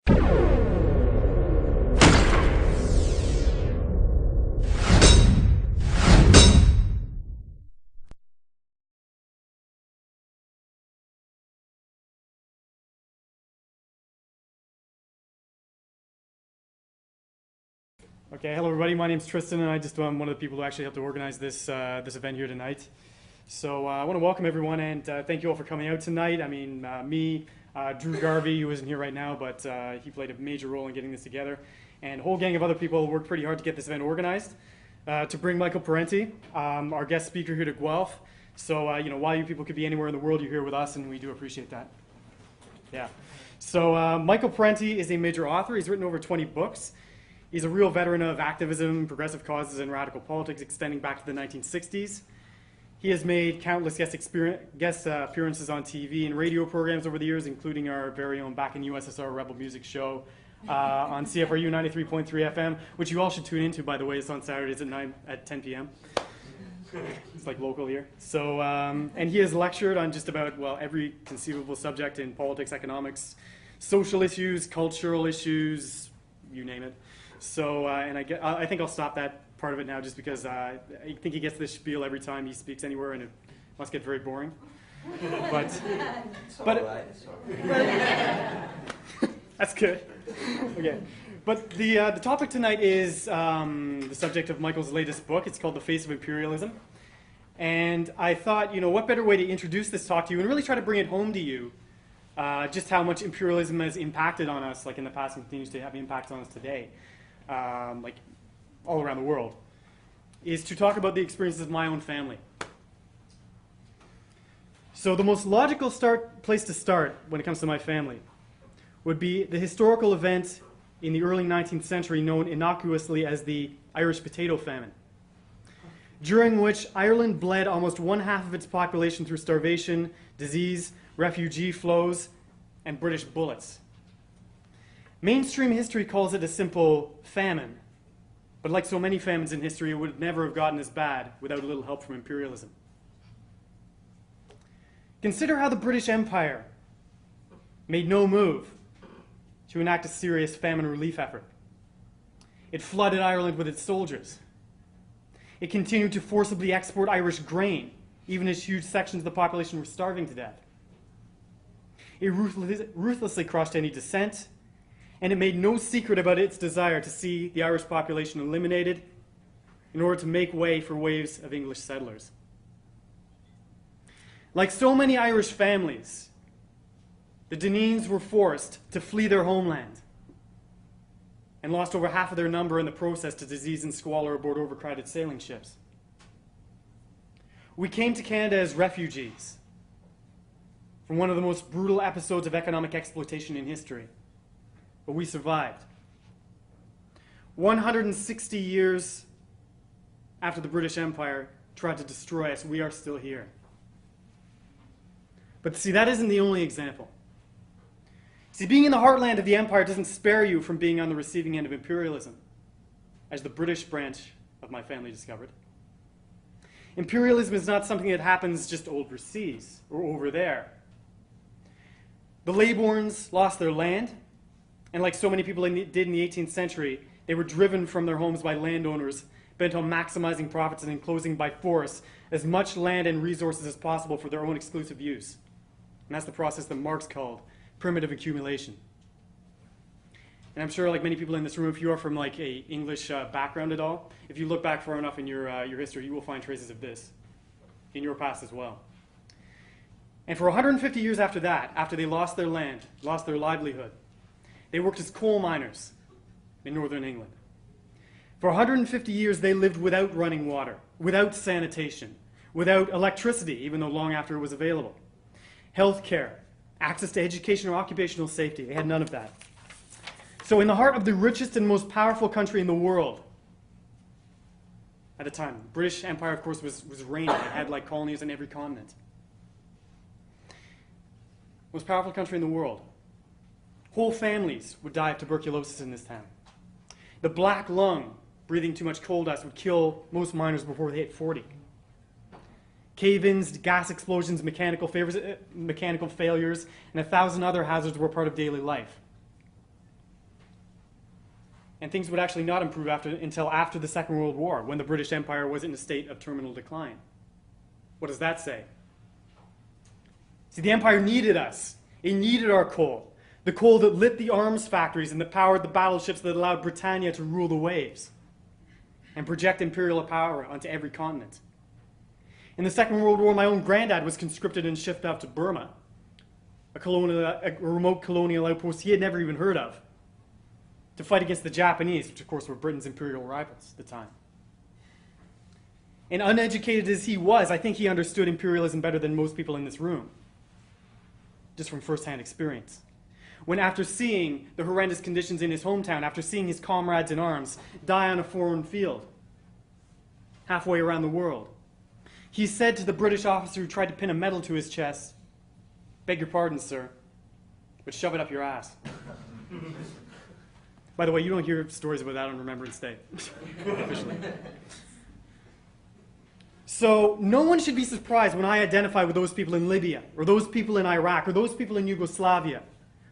Okay, hello everybody. My name's Tristan, and I'm one of the people who actually helped to organize this event here tonight. So I want to welcome everyone, and thank you all for coming out tonight. I mean, Drew Garvey, who isn't here right now, but he played a major role in getting this together, and a whole gang of other people worked pretty hard to get this event organized. To bring Michael Parenti, our guest speaker here to Guelph. So while you people could be anywhere in the world, you're here with us, and we do appreciate that. Yeah. So Michael Parenti is a major author. He's written over 20 books. He's a real veteran of activism, progressive causes, and radical politics extending back to the 1960s. He has made countless guest appearances on TV and radio programs over the years, including our very own Back in USSR Rebel Music show on CFRU 93.3 FM, which you all should tune into, by the way. It's on Saturdays at 10 p.m. It's like local here. So, and he has lectured on just about, well, every conceivable subject in politics, economics, social issues, cultural issues, you name it. So, I think I'll stop that part of it now just because I think he gets this spiel every time he speaks anywhere, and it must get very boring. But that's good. Okay. But the topic tonight is the subject of Michael's latest book. It's called The Face of Imperialism. And I thought, what better way to introduce this talk to you and really try to bring it home to you, just how much imperialism has impacted on us, like in the past, and continues to have impact on us today. Like all around the world, is to talk about the experiences of my own family. So the most logical place to start when it comes to my family would be the historical event in the early 19th century known innocuously as the Irish Potato Famine, during which Ireland bled almost 1/2 of its population through starvation, disease, refugee flows, and British bullets. Mainstream history calls it a simple famine, but like so many famines in history, it would never have gotten as bad without a little help from imperialism. Consider how the British Empire made no move to enact a serious famine relief effort. It flooded Ireland with its soldiers. It continued to forcibly export Irish grain, even as huge sections of the population were starving to death. It ruthlessly crushed any dissent, and it made no secret about its desire to see the Irish population eliminated in order to make way for waves of English settlers. Like so many Irish families, the Dineenes were forced to flee their homeland and lost over half of their number in the process to disease and squalor aboard overcrowded sailing ships. We came to Canada as refugees from one of the most brutal episodes of economic exploitation in history. But we survived. 160 years after the British Empire tried to destroy us, we are still here. But see, that isn't the only example. See, being in the heartland of the empire doesn't spare you from being on the receiving end of imperialism, as the British branch of my family discovered. Imperialism is not something that happens just overseas or over there. The Leybournes lost their land, and like so many people did in the 18th century, they were driven from their homes by landowners bent on maximizing profits and enclosing by force as much land and resources as possible for their own exclusive use. And that's the process that Marx called primitive accumulation. And I'm sure, like many people in this room, if you are from like a English background at all, if you look back far enough in your history, you will find traces of this in your past as well. And for 150 years after that, after they lost their land, lost their livelihood, they worked as coal miners in northern England. For 150 years, they lived without running water, without sanitation, without electricity, even though long after it was available. Healthcare, access to education or occupational safety, they had none of that. So in the heart of the richest and most powerful country in the world at the time, the British Empire, of course, was reigning. It had like colonies on every continent. Most powerful country in the world. Whole families would die of tuberculosis in this town. The black lung, breathing too much coal dust, would kill most miners before they hit 40. Cave-ins, gas explosions, mechanical failures, and 1,000 other hazards were part of daily life. And things would actually not improve until after the Second World War, when the British Empire was in a state of terminal decline. What does that say? See, the empire needed us. It needed our coal. The coal that lit the arms factories and that powered the battleships that allowed Britannia to rule the waves and project imperial power onto every continent. In the Second World War, my own granddad was conscripted and shipped out to Burma, a remote colonial outpost he had never even heard of, to fight against the Japanese, which of course were Britain's imperial rivals at the time. And uneducated as he was, I think he understood imperialism better than most people in this room, just from first-hand experience. When after seeing the horrendous conditions in his hometown, after seeing his comrades in arms die on a foreign field, halfway around the world, he said to the British officer who tried to pin a medal to his chest, "Beg your pardon, sir, but shove it up your ass." By the way, you don't hear stories about that on Remembrance Day, officially. So no one should be surprised when I identify with those people in Libya, or those people in Iraq, or those people in Yugoslavia,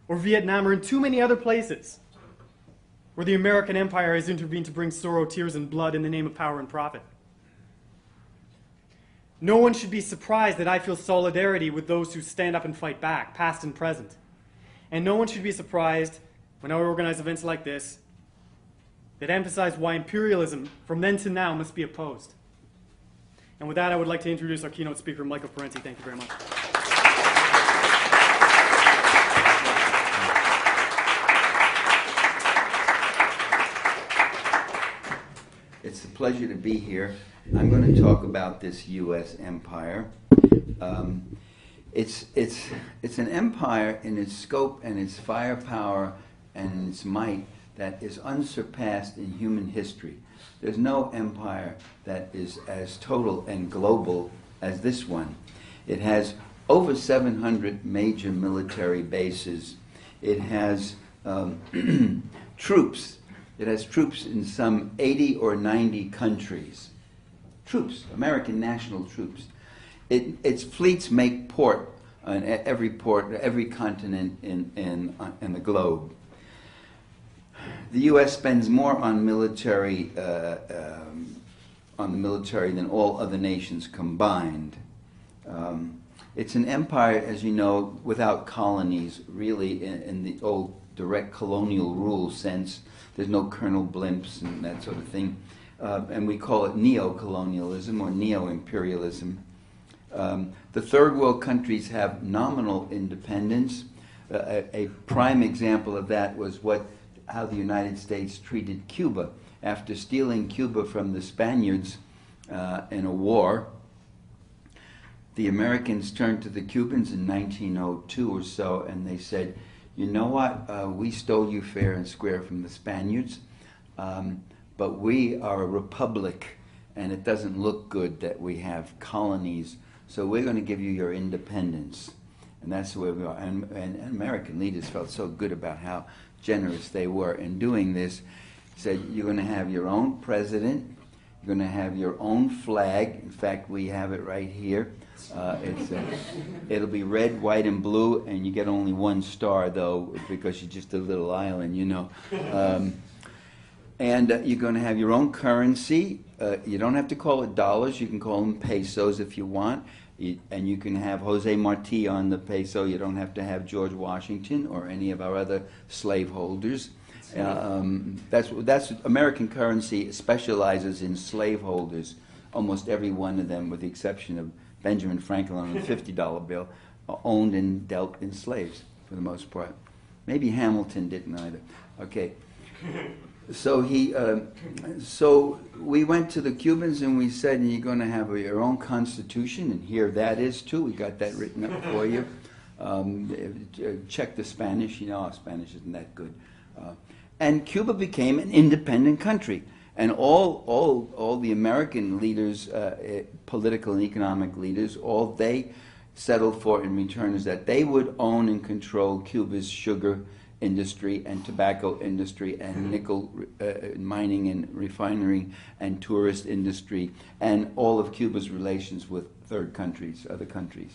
or Vietnam, or in too many other places where the American empire has intervened to bring sorrow, tears, and blood in the name of power and profit. No one should be surprised that I feel solidarity with those who stand up and fight back, past and present. And no one should be surprised when I organize events like this that emphasize why imperialism from then to now must be opposed. And with that, I would like to introduce our keynote speaker, Michael Parenti. Thank you very much. It's a pleasure to be here. I'm going to talk about this U.S. empire. It's an empire in its scope and its firepower and in its might that is unsurpassed in human history. There's no empire that is as total and global as this one. It has over 700 major military bases. It has troops. It has troops in some 80 or 90 countries. Troops, American national troops. Its fleets make port on every continent in the globe. The U.S. spends more on military than all other nations combined. It's an empire, as you know, without colonies, really, in the old direct colonial rule sense. There's no Colonel Blimps and that sort of thing. And we call it neo-colonialism or neo-imperialism. The third world countries have nominal independence. A prime example of that was how the United States treated Cuba. After stealing Cuba from the Spaniards in a war, the Americans turned to the Cubans in 1902 or so, and they said, "You know what? We stole you fair and square from the Spaniards, but we are a republic, and it doesn't look good that we have colonies, so we're going to give you your independence." And that's the way we are. And American leaders felt so good about how generous they were in doing this. Said, "You're going to have your own president, you're going to have your own flag." In fact, we have it right here. It'll be red, white, and blue, and you get only one star, though, because you're just a little island, you know. And you're going to have your own currency. You don't have to call it dollars. You can call them pesos if you want. And you can have Jose Marti on the peso. You don't have to have George Washington or any of our other slaveholders. That's American currency specializes in slaveholders. Almost every one of them, with the exception of Benjamin Franklin on the $50 bill, owned and dealt in slaves for the most part. Maybe Hamilton didn't either. Okay. So so we went to the Cubans and we said, "You're going to have your own constitution," and here that is too. We got that written up for you. Check the Spanish. You know, our Spanish isn't that good. And Cuba became an independent country, and all the American leaders, political and economic leaders, all they settled for in return is that they would own and control Cuba's sugar industry and tobacco industry and nickel mining and refinery and tourist industry and all of Cuba's relations with third countries, other countries.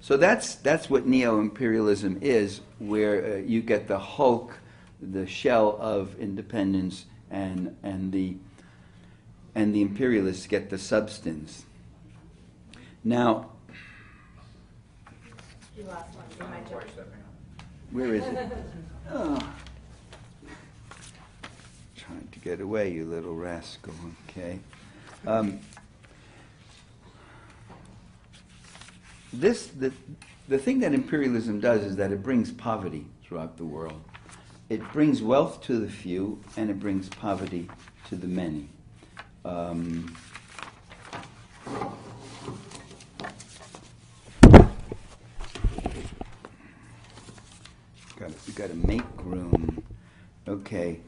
So that's what neo-imperialism is, where you get the Hulk the shell of independence, and the imperialists get the substance. Now, You lost one. You might jump. where is it? Oh. Trying to get away, you little rascal. Okay. The thing that imperialism does is that it brings poverty throughout the world. It brings wealth to the few, and it brings poverty to the many. You got to make room. Okay.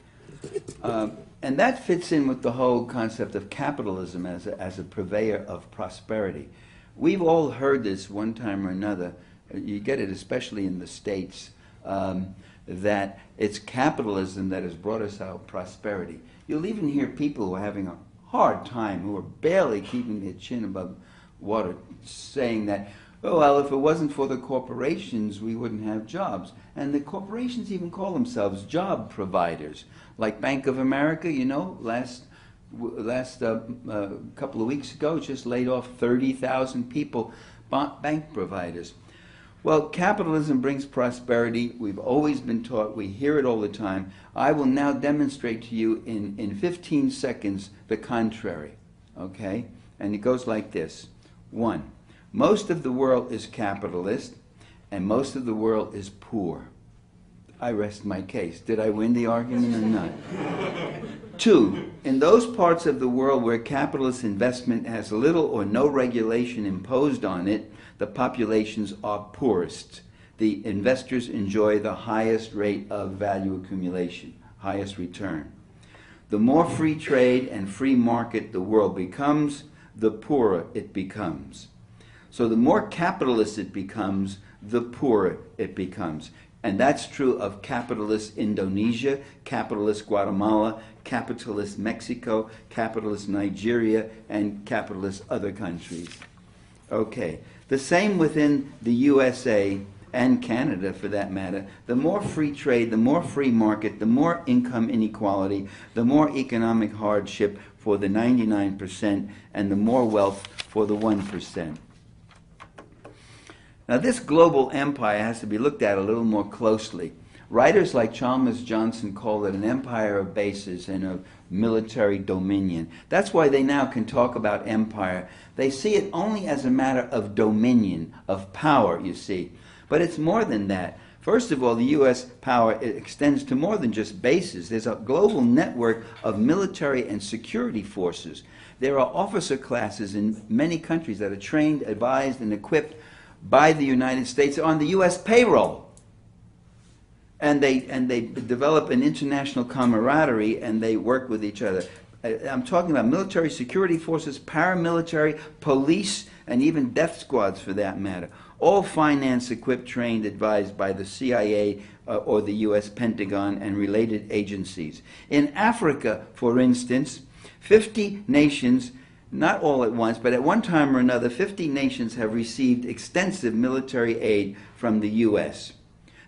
And that fits in with the whole concept of capitalism as a purveyor of prosperity. We've all heard this one time or another. You get it especially in the States, that it's capitalism that has brought us out prosperity. You'll even hear people who are having a hard time, who are barely keeping their chin above water, saying that, oh, well, if it wasn't for the corporations, we wouldn't have jobs. And the corporations even call themselves job providers. Like Bank of America, you know, last couple of weeks ago, just laid off 30,000 people, bank providers. Well, capitalism brings prosperity. We've always been taught. We hear it all the time. I will now demonstrate to you in 15 seconds the contrary, okay? And it goes like this. 1. Most of the world is capitalist, and most of the world is poor. I rest my case. Did I win the argument or not? 2, in those parts of the world where capitalist investment has little or no regulation imposed on it, the populations are poorest. The investors enjoy the highest rate of value accumulation, highest return. The more free trade and free market the world becomes, the poorer it becomes. So the more capitalist it becomes, the poorer it becomes. And that's true of capitalist Indonesia, capitalist Guatemala, capitalist Mexico, capitalist Nigeria, and capitalist other countries. Okay. The same within the USA and Canada, for that matter. The more free trade, the more free market, the more income inequality, the more economic hardship for the 99%, and the more wealth for the 1%. Now, this global empire has to be looked at a little more closely. Writers like Chalmers Johnson call it an empire of bases and of military dominion. That's why they now can talk about empire. They see it only as a matter of dominion, of power, you see. But it's more than that. First of all, the U.S. power extends to more than just bases. There's a global network of military and security forces. There are officer classes in many countries that are trained, advised, and equipped by the United States on the U.S. payroll. And they develop an international camaraderie, and they work with each other. I'm talking about military security forces, paramilitary, police, and even death squads for that matter. All financed, equipped, trained, advised by the CIA or the U.S. Pentagon and related agencies. In Africa, for instance, 50 nations, not all at once, but at one time or another, 50 nations have received extensive military aid from the U.S.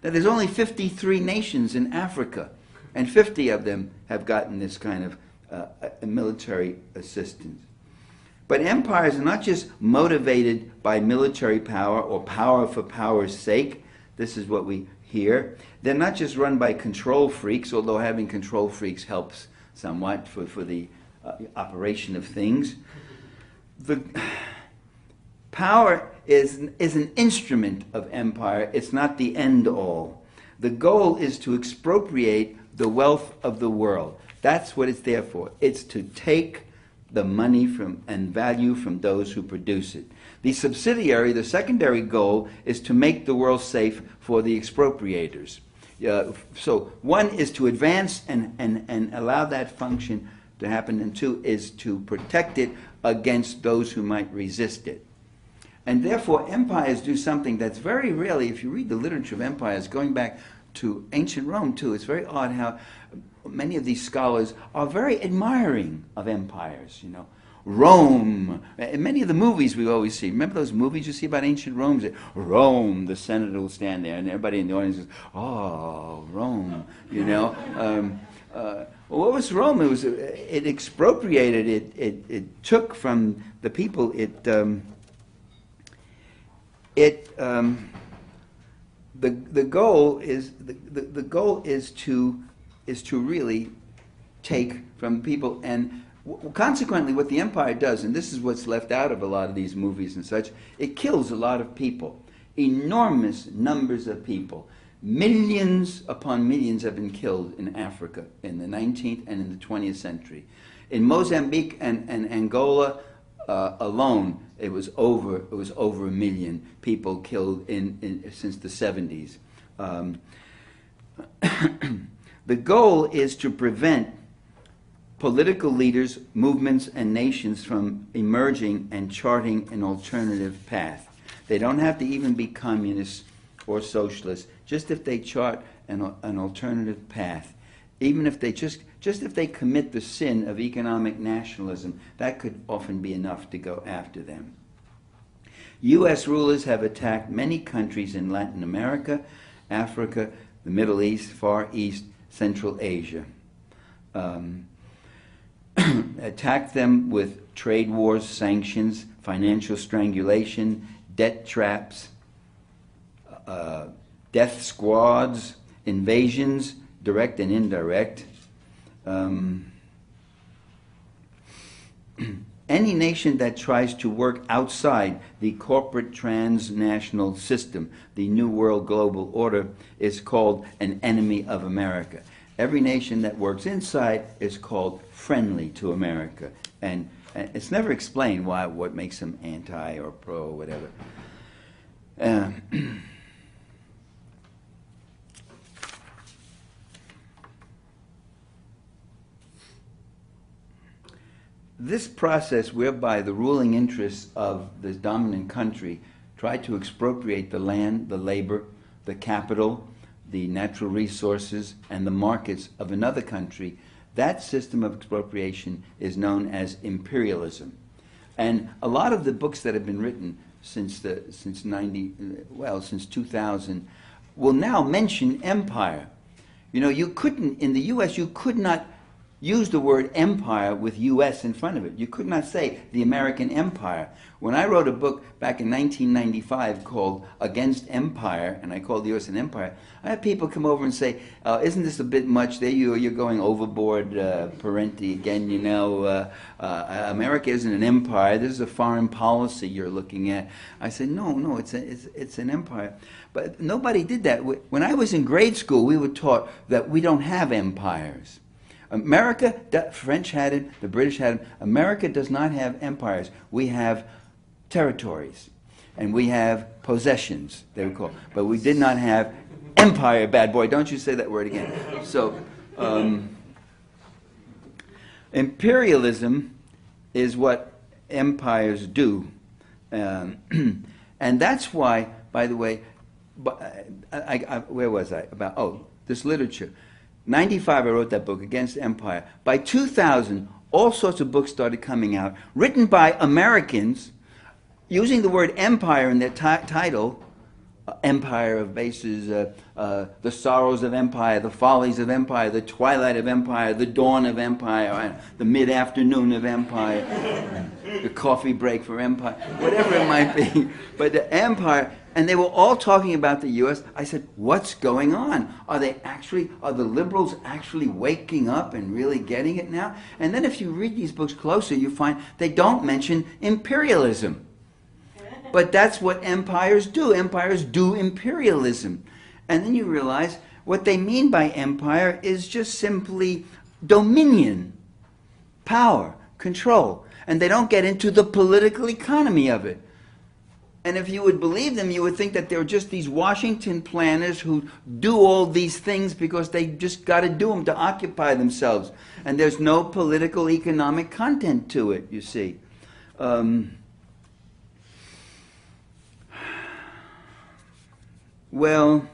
Now, there's only 53 nations in Africa, and 50 of them have gotten this kind of military assistance. But empires are not just motivated by military power or power for power's sake. This is what we hear. They're not just run by control freaks, although having control freaks helps somewhat for the operation of things. The power is an instrument of empire. It's not the end all. The goal is to expropriate the wealth of the world. That's what it's there for. It's to take the money from and value from those who produce it. The subsidiary, the secondary goal, is to make the world safe for the expropriators. So one is to advance and allow that function to happen, and 2 is to protect it against those who might resist it. And therefore, empires do something that's very rarely, if you read the literature of empires, going back to ancient Rome too, it's very odd how many of these scholars are very admiring of empires, you know. Rome. In many of the movies we always see, remember those movies you see about ancient Rome? Rome, the senator will stand there, and everybody in the audience says, "Oh, Rome," you know. Well, what was Rome? It expropriated. It took from the people. The goal is to really take from people, and consequently, what the empire does, and this is what's left out of a lot of these movies and such, it kills a lot of people, enormous numbers of people. Millions upon millions have been killed in Africa in the 19th and in the 20th century. In Mozambique and Angola alone, it was over 1 million people killed since the 70s. The goal is to prevent political leaders, movements, and nations from emerging and charting an alternative path. They don't have to even be communists or socialists, just if they chart an alternative path. Even if they just if they commit the sin of economic nationalism, that could often be enough to go after them. U.S. rulers have attacked many countries in Latin America, Africa, the Middle East, Far East, Central Asia. Attacked them with trade wars, sanctions, financial strangulation, debt traps, death squads, invasions, direct and indirect. Any nation that tries to work outside the corporate transnational system, the New World Global Order, is called an enemy of America. Every nation that works inside is called friendly to America. And it's never explained what makes them anti or pro or whatever. This process whereby the ruling interests of the dominant country try to expropriate the land, the labor, the capital, the natural resources, and the markets of another country, that system of expropriation is known as imperialism. And a lot of the books that have been written since 2000 will now mention empire. You know, you couldn't, in the U.S., you could not use the word empire with U.S. in front of it. You could not say the American Empire. When I wrote a book back in 1995 called Against Empire, and I called the U.S. an empire, I had people come over and say, isn't this a bit much? There you're going overboard, Parenti, again, you know, America isn't an empire. This is a foreign policy you're looking at. I said, no, it's an empire. But nobody did that. When I was in grade school, we were taught that we don't have empires. America, the French had it, the British had it. America does not have empires. We have territories, and we have possessions, they were called. But we did not have empire, bad boy. Don't you say that word again. So, imperialism is what empires do. And that's why, by the way, where was I? This literature. 1995, I wrote that book, Against Empire. By 2000, all sorts of books started coming out, written by Americans, using the word empire in their title. Empire of Bases, The Sorrows of Empire, The Follies of Empire, The Twilight of Empire, The Dawn of Empire, The Mid-Afternoon of Empire, The Coffee Break for Empire, whatever it might be. But the empire, and they were all talking about the U.S. I said, what's going on? Are the liberals actually waking up and really getting it now? And then if you read these books closer, you find they don't mention imperialism. But that's what empires do. Empires do imperialism. And then you realize what they mean by empire is just simply dominion, power, control. And they don't get into the political economy of it. And if you would believe them, you would think that they're just these Washington planners who do all these things because they just got to do them to occupy themselves. And there's no political economic content to it, you see. Well,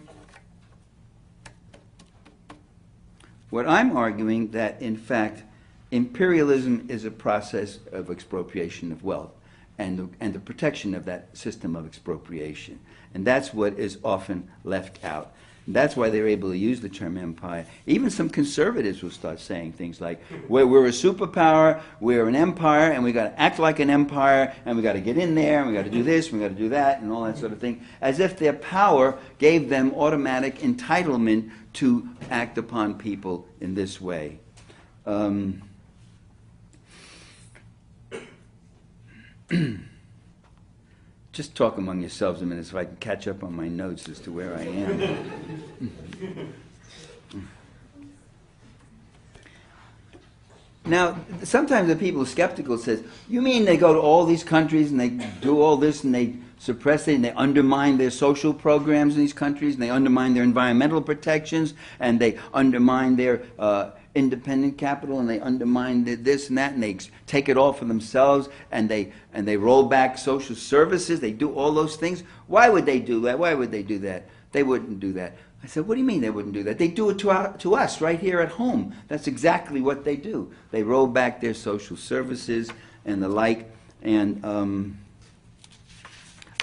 what I'm arguing that, in fact, Imperialism is a process of expropriation of wealth and the protection of that system of expropriation. And that's what is often left out. And that's why they're able to use the term empire. Even some conservatives will start saying things like, we're a superpower, we're an empire, and we got to act like an empire, and we got to get in there, and we got to do this, we got to do that, and all that sort of thing, as if their power gave them automatic entitlement to act upon people in this way. Just talk among yourselves a minute so I can catch up on my notes as to where I am. Now, sometimes the people skeptical says, you mean they go to all these countries and they do all this and they suppress it and they undermine their social programs in these countries and they undermine their environmental protections and they undermine their independent capital and they undermine this and that and they take it all for themselves and they roll back social services. They do all those things. Why would they do that? Why would they do that? They wouldn't do that. I said, what do you mean they wouldn't do that? They do it to us right here at home. That's exactly what they do. They roll back their social services and the like, and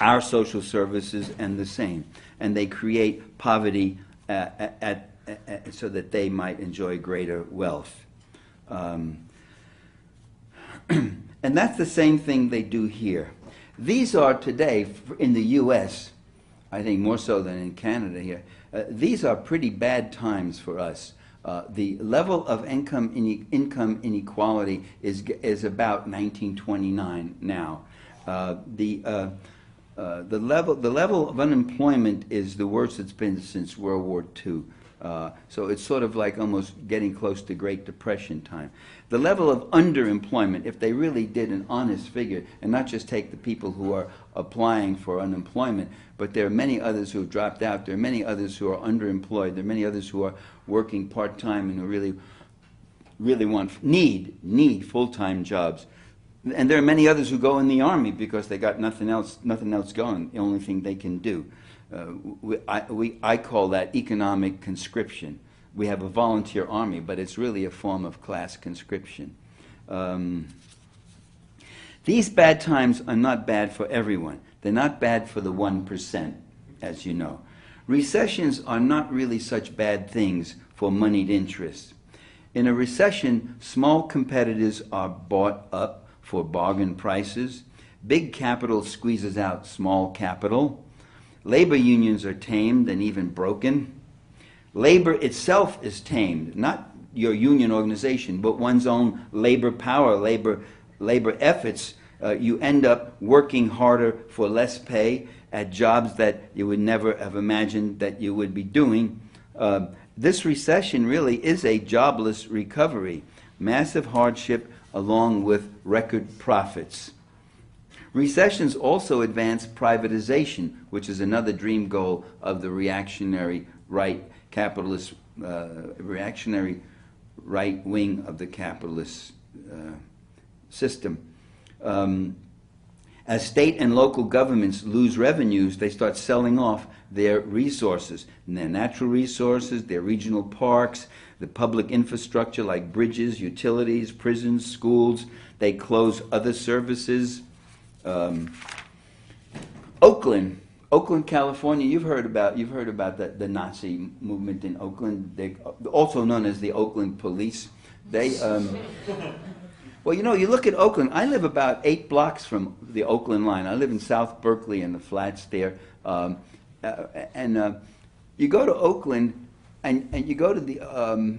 our social services and the same. And they create poverty so that they might enjoy greater wealth. And that's the same thing they do here. These are today, in the U.S., I think more so than in Canada here, these are pretty bad times for us. The level of income inequality is about 1929 now. The level of unemployment is the worst it's been since World War II. So it's sort of like almost getting close to Great Depression time. The level of underemployment, if they really did an honest figure, and not just take the people who are applying for unemployment, but there are many others who have dropped out, there are many others who are underemployed, there are many others who are working part-time and who really need full-time jobs. And there are many others who go in the army because they got nothing else going, the only thing they can do. I call that economic conscription. We have a volunteer army, but it's really a form of class conscription. These bad times are not bad for everyone. They're not bad for the 1%, as you know. Recessions are not really such bad things for moneyed interests. In a recession, small competitors are bought up for bargain prices. Big capital squeezes out small capital. Labor unions are tamed and even broken. Labor itself is tamed, not your union organization, but one's own labor power, labor efforts. You end up working harder for less pay at jobs that you would never have imagined that you would be doing. This recession really is a jobless recovery, massive hardship along with record profits. Recessions also advance privatization, which is another dream goal of the reactionary right capitalist, reactionary right wing of the capitalist system. As state and local governments lose revenues, they start selling off their resources, and their natural resources, their regional parks, the public infrastructure like bridges, utilities, prisons, schools. They close other services. Oakland, California. You've heard about the Nazi movement in Oakland. They also known as the Oakland Police. They well, you know, you look at Oakland. I live about 8 blocks from the Oakland line. I live in South Berkeley in the flats there, and you go to Oakland. And you go to the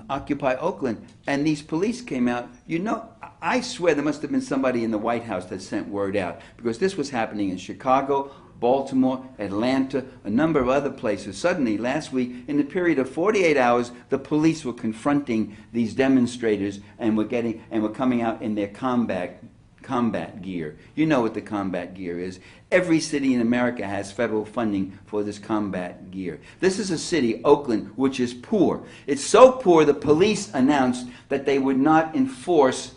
Occupy Oakland, and these police came out. You know, I swear there must have been somebody in the White House that sent word out, because this was happening in Chicago, Baltimore, Atlanta, a number of other places. Suddenly, last week, in the period of 48 hours, the police were confronting these demonstrators and were coming out in their combat gear. You know what the combat gear is. Every city in America has federal funding for this combat gear. This is a city, Oakland, which is poor. It's so poor the police announced that they would not enforce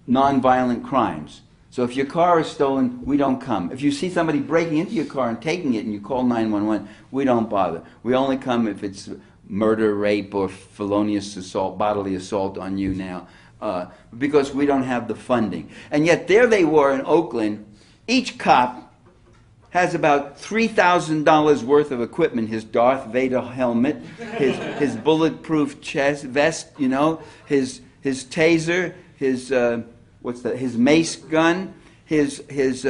nonviolent crimes. So if your car is stolen, we don't come. If you see somebody breaking into your car and taking it and you call 911, we don't bother. We only come if it's murder, rape, or felonious assault, bodily assault on you now. because we don't have the funding. And yet there they were in Oakland. Each cop has about $3,000 worth of equipment. His Darth Vader helmet, his bulletproof vest, you know, his taser, his mace gun, his what's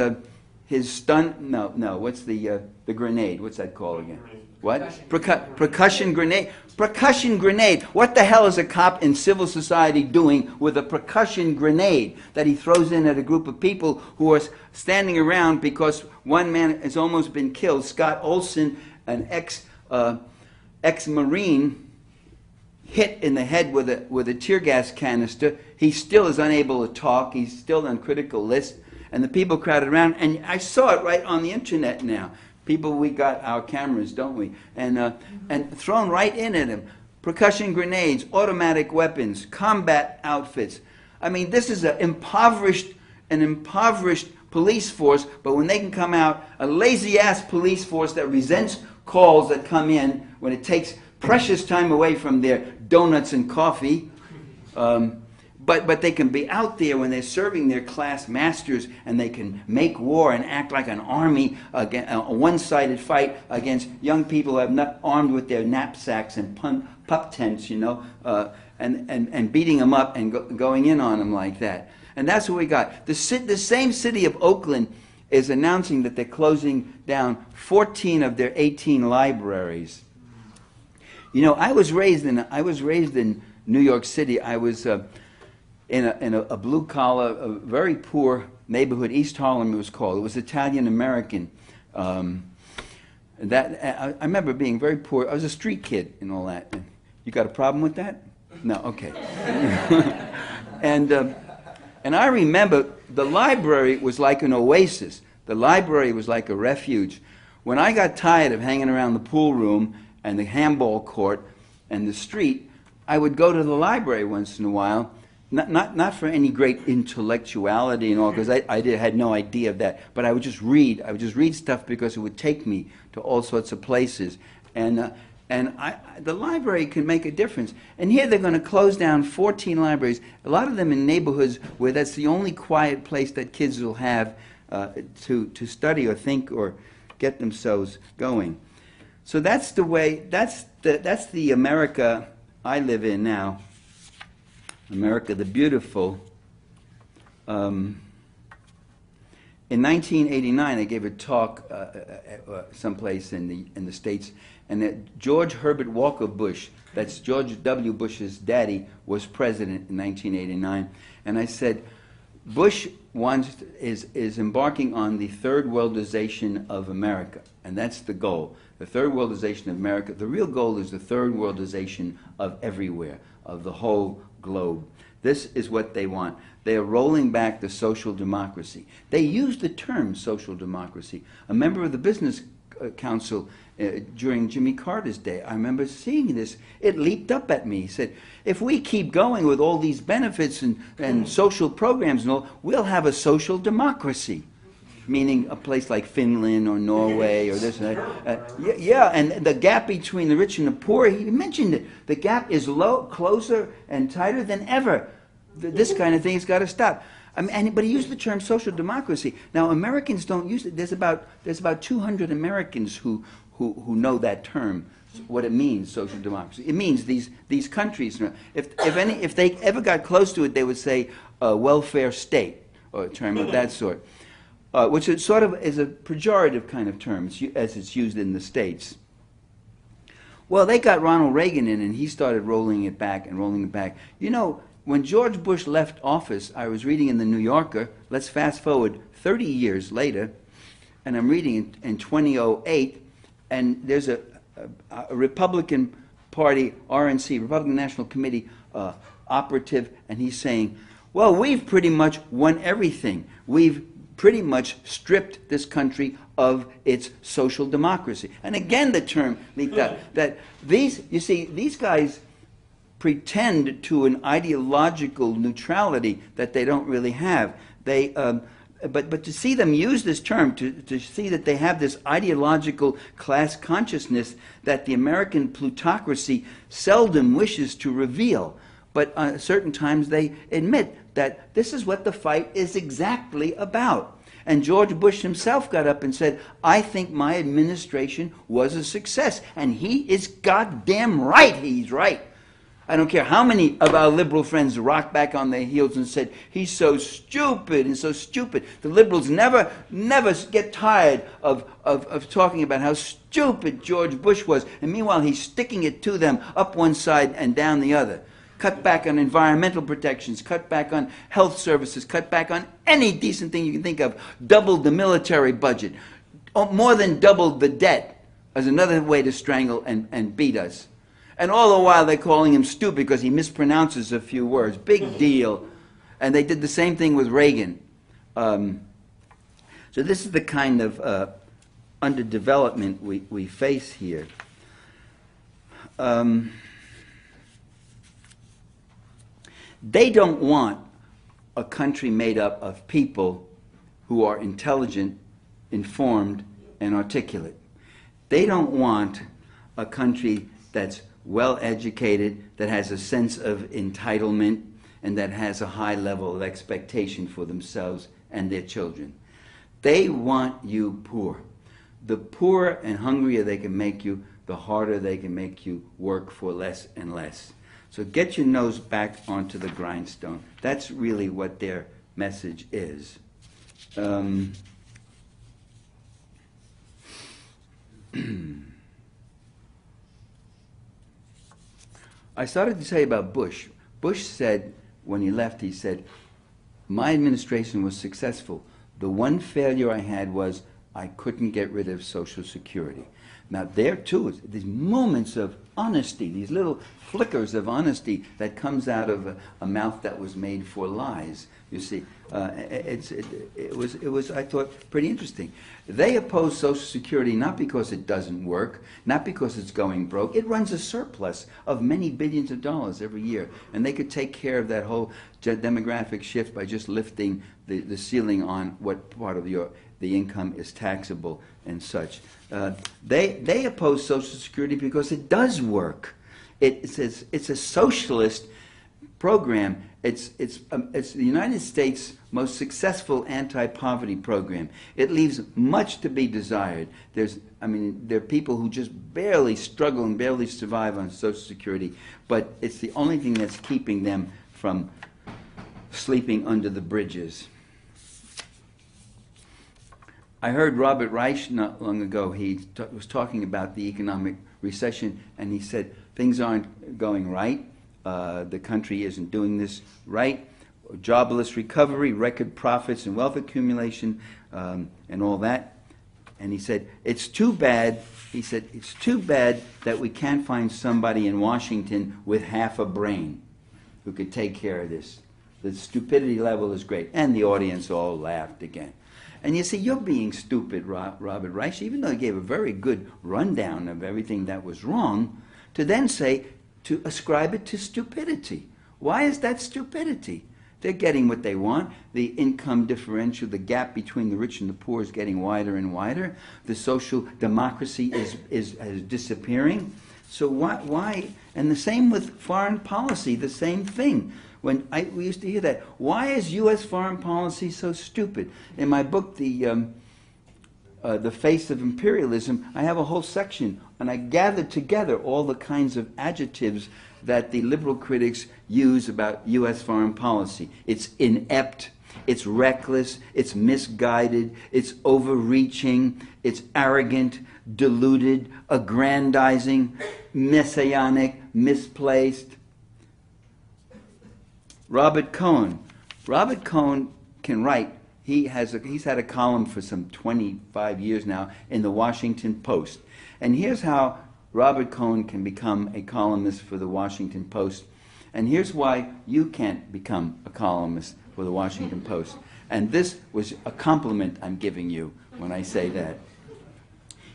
the grenade? What's that called again? What? Percussion grenade. Percussion grenade. What the hell is a cop in civil society doing with a percussion grenade that he throws in at a group of people who are standing around because one man has almost been killed? Scott Olson, an ex-Marine, hit in the head with a tear gas canister. He still is unable to talk. He's still on critical list. And the people crowded around. And I saw it right on the internet now. People, we got our cameras, don't we? And thrown right in at him. Percussion grenades, automatic weapons, combat outfits. I mean, this is an impoverished police force, but when they can come out, a lazy-ass police force that resents calls that come in when it takes precious time away from their donuts and coffee. But they can be out there when they're serving their class masters, and they can make war and act like an army, a one-sided fight against young people who have not armed with their knapsacks and pup tents, you know, and beating them up and going in on them like that. And that's what we got. The same city of Oakland is announcing that they're closing down 14 of their 18 libraries. You know, I was raised in New York City. I was in a blue-collar, a very poor neighborhood. East Harlem, it was called. It was Italian-American. I remember being very poor. I was a street kid and all that. You got a problem with that? No, okay. And I remember the library was like an oasis. The library was like a refuge. When I got tired of hanging around the pool room and the handball court and the street, I would go to the library once in a while. Not for any great intellectuality and all, because I had no idea of that. But I would just read. I would just read stuff because it would take me to all sorts of places. And the library can make a difference. And here they're going to close down 14 libraries, a lot of them in neighborhoods where that's the only quiet place that kids will have to study or think or get themselves going. So that's the way. That's the America I live in now. America the Beautiful. In 1989, I gave a talk someplace in the States, and George Herbert Walker Bush, that's George W. Bush's daddy, was president in 1989, and I said, Bush is embarking on the third worldization of America, and that's the goal. The third worldization of America. The real goal is the third worldization of everywhere, of the whole globe. This is what they want. They are rolling back the social democracy. They use the term social democracy. A member of the Business Council during Jimmy Carter's day, I remember seeing this. It leaped up at me. He said, if we keep going with all these benefits and social programs and all, we'll have a social democracy. Meaning a place like Finland or Norway or this and that. Yeah, and the gap between the rich and the poor, he mentioned it. The gap is closer and tighter than ever. This kind of thing has got to stop. I mean, but he used the term social democracy. Now, Americans don't use it. There's about 200 Americans who know that term, what it means, social democracy. It means these countries. If they ever got close to it, they would say welfare state, or a term of that sort. Which is sort of is a pejorative kind of term, as it's used in the States. Well, they got Ronald Reagan in, and he started rolling it back and rolling it back. You know, when George Bush left office, I was reading in the New Yorker, let's fast forward 30 years later, and I'm reading in 2008, and there's a Republican Party, RNC, Republican National Committee operative, and he's saying, well, we've pretty much won everything. We've pretty much stripped this country of its social democracy. And again, the term leaked out. That these guys pretend to an ideological neutrality that they don't really have. But to see them use this term, to see that they have this ideological class consciousness that the American plutocracy seldom wishes to reveal. but certain times they admit that this is what the fight is exactly about. And George Bush himself got up and said, I think my administration was a success. And he is goddamn right. He's right. I don't care how many of our liberal friends rocked back on their heels and said, he's so stupid and so stupid. The liberals never get tired of talking about how stupid George Bush was. And meanwhile, he's sticking it to them up one side and down the other. Cut back on environmental protections, cut back on health services, cut back on any decent thing you can think of, doubled the military budget, more than doubled the debt as another way to strangle and beat us. And all the while they're calling him stupid because he mispronounces a few words. Big deal. And they did the same thing with Reagan. So this is the kind of underdevelopment we face here. They don't want a country made up of people who are intelligent, informed, and articulate. They don't want a country that's well educated, that has a sense of entitlement, and that has a high level of expectation for themselves and their children. They want you poor. The poorer and hungrier they can make you, the harder they can make you work for less and less. So get your nose back onto the grindstone. That's really what their message is. I started to say about Bush. Bush said, when he left, he said, my administration was successful. The one failure I had was I couldn't get rid of Social Security. Now there too, these moments of honesty, these little flickers of honesty that comes out of a mouth that was made for lies. You see, it was I thought pretty interesting. They oppose Social Security not because it doesn't work, not because it's going broke. It runs a surplus of many billions of dollars every year, and they could take care of that whole demographic shift by just lifting the ceiling on what part of the income is taxable and such. They oppose Social Security because it does work. It's a socialist program. It's the United States' most successful anti-poverty program. It leaves much to be desired. There are people who just barely struggle and barely survive on Social Security, but it's the only thing that's keeping them from sleeping under the bridges. I heard Robert Reich not long ago. He was talking about the economic recession, and he said things aren't going right. The country isn't doing this right. Jobless recovery, record profits and wealth accumulation, and all that. And he said, it's too bad. He said, it's too bad that we can't find somebody in Washington with half a brain who could take care of this. The stupidity level is great. And the audience all laughed again. And you see, you're being stupid, Robert Reich, even though he gave a very good rundown of everything that was wrong, to then say, to ascribe it to stupidity. Why is that stupidity? They're getting what they want. The income differential, the gap between the rich and the poor is getting wider and wider. The social democracy is disappearing. So why? And the same with foreign policy, the same thing. We used to hear that. Why is U.S. foreign policy so stupid? In my book, The Face of Imperialism, I have a whole section, and I gathered together all the kinds of adjectives that the liberal critics use about U.S. foreign policy. It's inept, it's reckless, it's misguided, it's overreaching, it's arrogant, deluded, aggrandizing, messianic, misplaced. Robert Cohen can write. He's had a column for some 25 years now in the Washington Post. And here's how Robert Cohen can become a columnist for the Washington Post. And here's why you can't become a columnist for the Washington Post. And this was a compliment I'm giving you when I say that.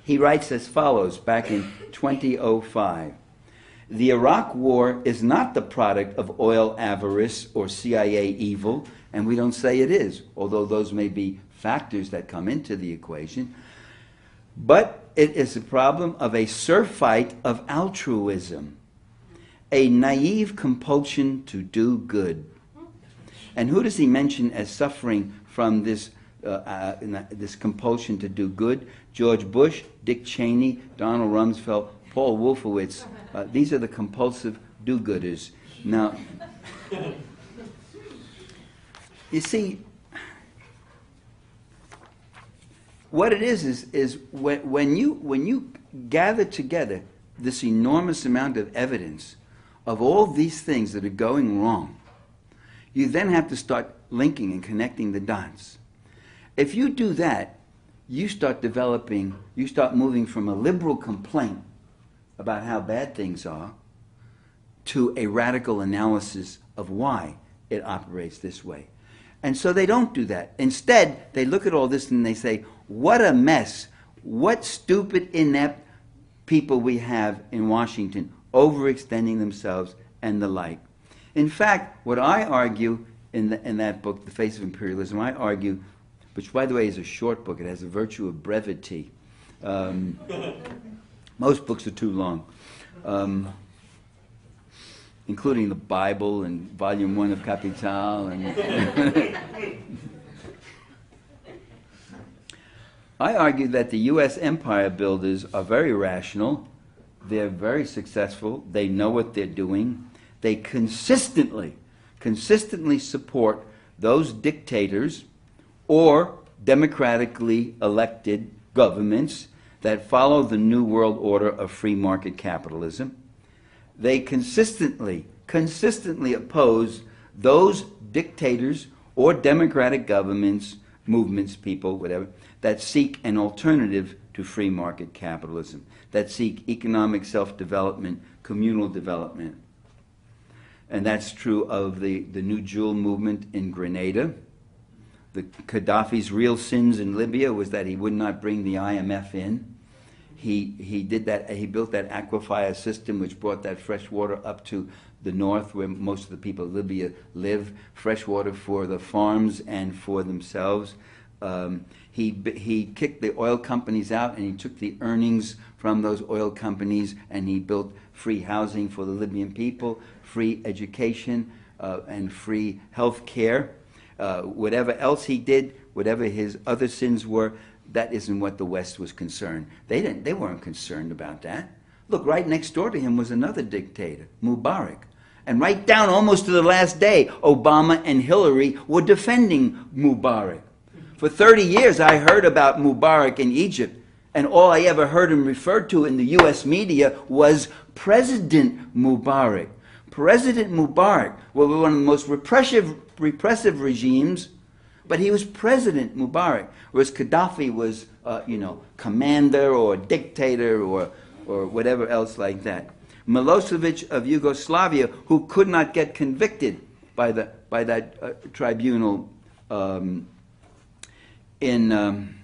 He writes as follows back in 2005. The Iraq War is not the product of oil avarice or CIA evil, and we don't say it is, although those may be factors that come into the equation. But it is a problem of a surfeit of altruism. a naive compulsion to do good. And who does he mention as suffering from this this compulsion to do good? George Bush, Dick Cheney, Donald Rumsfeld, Paul Wolfowitz. These are the compulsive do-gooders. Now, you see, what it is when you gather together this enormous amount of evidence of all these things that are going wrong, you then have to start linking and connecting the dots. If you do that, you start moving from a liberal complaint about how bad things are to a radical analysis of why it operates this way. And so they don't do that. Instead, they look at all this and they say, what a mess, what stupid, inept people we have in Washington, overextending themselves and the like. In fact, what I argue in that book, The Face of Imperialism, I argue, which by the way is a short book, it has a virtue of brevity. Most books are too long, including the Bible and Volume 1 of Capital. And I argue that the U.S. empire builders are very rational, they're very successful, they know what they're doing, they consistently support those dictators or democratically elected governments that follow the New World Order of free market capitalism. They consistently oppose those dictators or democratic governments, movements, people, whatever, that seek an alternative to free market capitalism, that seek economic self-development, communal development. And that's true of the New Jewel movement in Grenada. Gaddafi's real sins in Libya was that he would not bring the IMF in. He did that. He built that aquifer system which brought that fresh water up to the north where most of the people of Libya live, fresh water for the farms and for themselves. He kicked the oil companies out and he took the earnings from those oil companies and he built free housing for the Libyan people, free education, and free health care. Whatever else he did, whatever his other sins were, that isn't what the West was concerned. They weren't concerned about that. Look, right next door to him was another dictator, Mubarak. And right down almost to the last day, Obama and Hillary were defending Mubarak. For 30 years, I heard about Mubarak in Egypt, and all I ever heard him referred to in the U.S. media was President Mubarak. President Mubarak was one of the most repressive regimes, but he was President Mubarak, whereas Gaddafi was, commander or dictator or whatever else like that. Milosevic of Yugoslavia, who could not get convicted by that tribunal in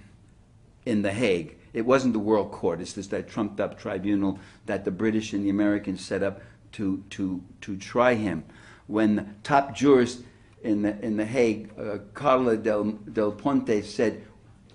The Hague. It wasn't the World Court. It's just that trumped-up tribunal that the British and the Americans set up to try him. When the top jurist in the Hague, Carla del Ponte, said,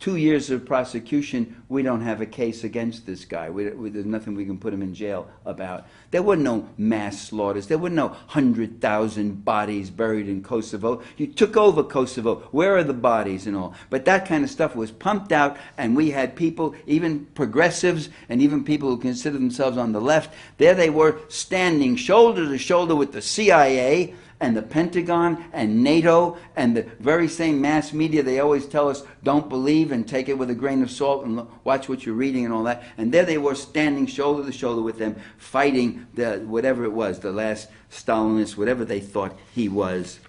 2 years of prosecution, we don't have a case against this guy. There's nothing we can put him in jail about. There were no mass slaughters. There were no 100,000 bodies buried in Kosovo. You took over Kosovo. Where are the bodies and all? But that kind of stuff was pumped out, and we had people, even progressives, and even people who consider themselves on the left, there they were standing shoulder to shoulder with the CIA, and the Pentagon and NATO and the very same mass media they always tell us don't believe and take it with a grain of salt and watch what you're reading and all that. And there they were standing shoulder to shoulder with them, fighting whatever it was, the last Stalinist, whatever they thought he was.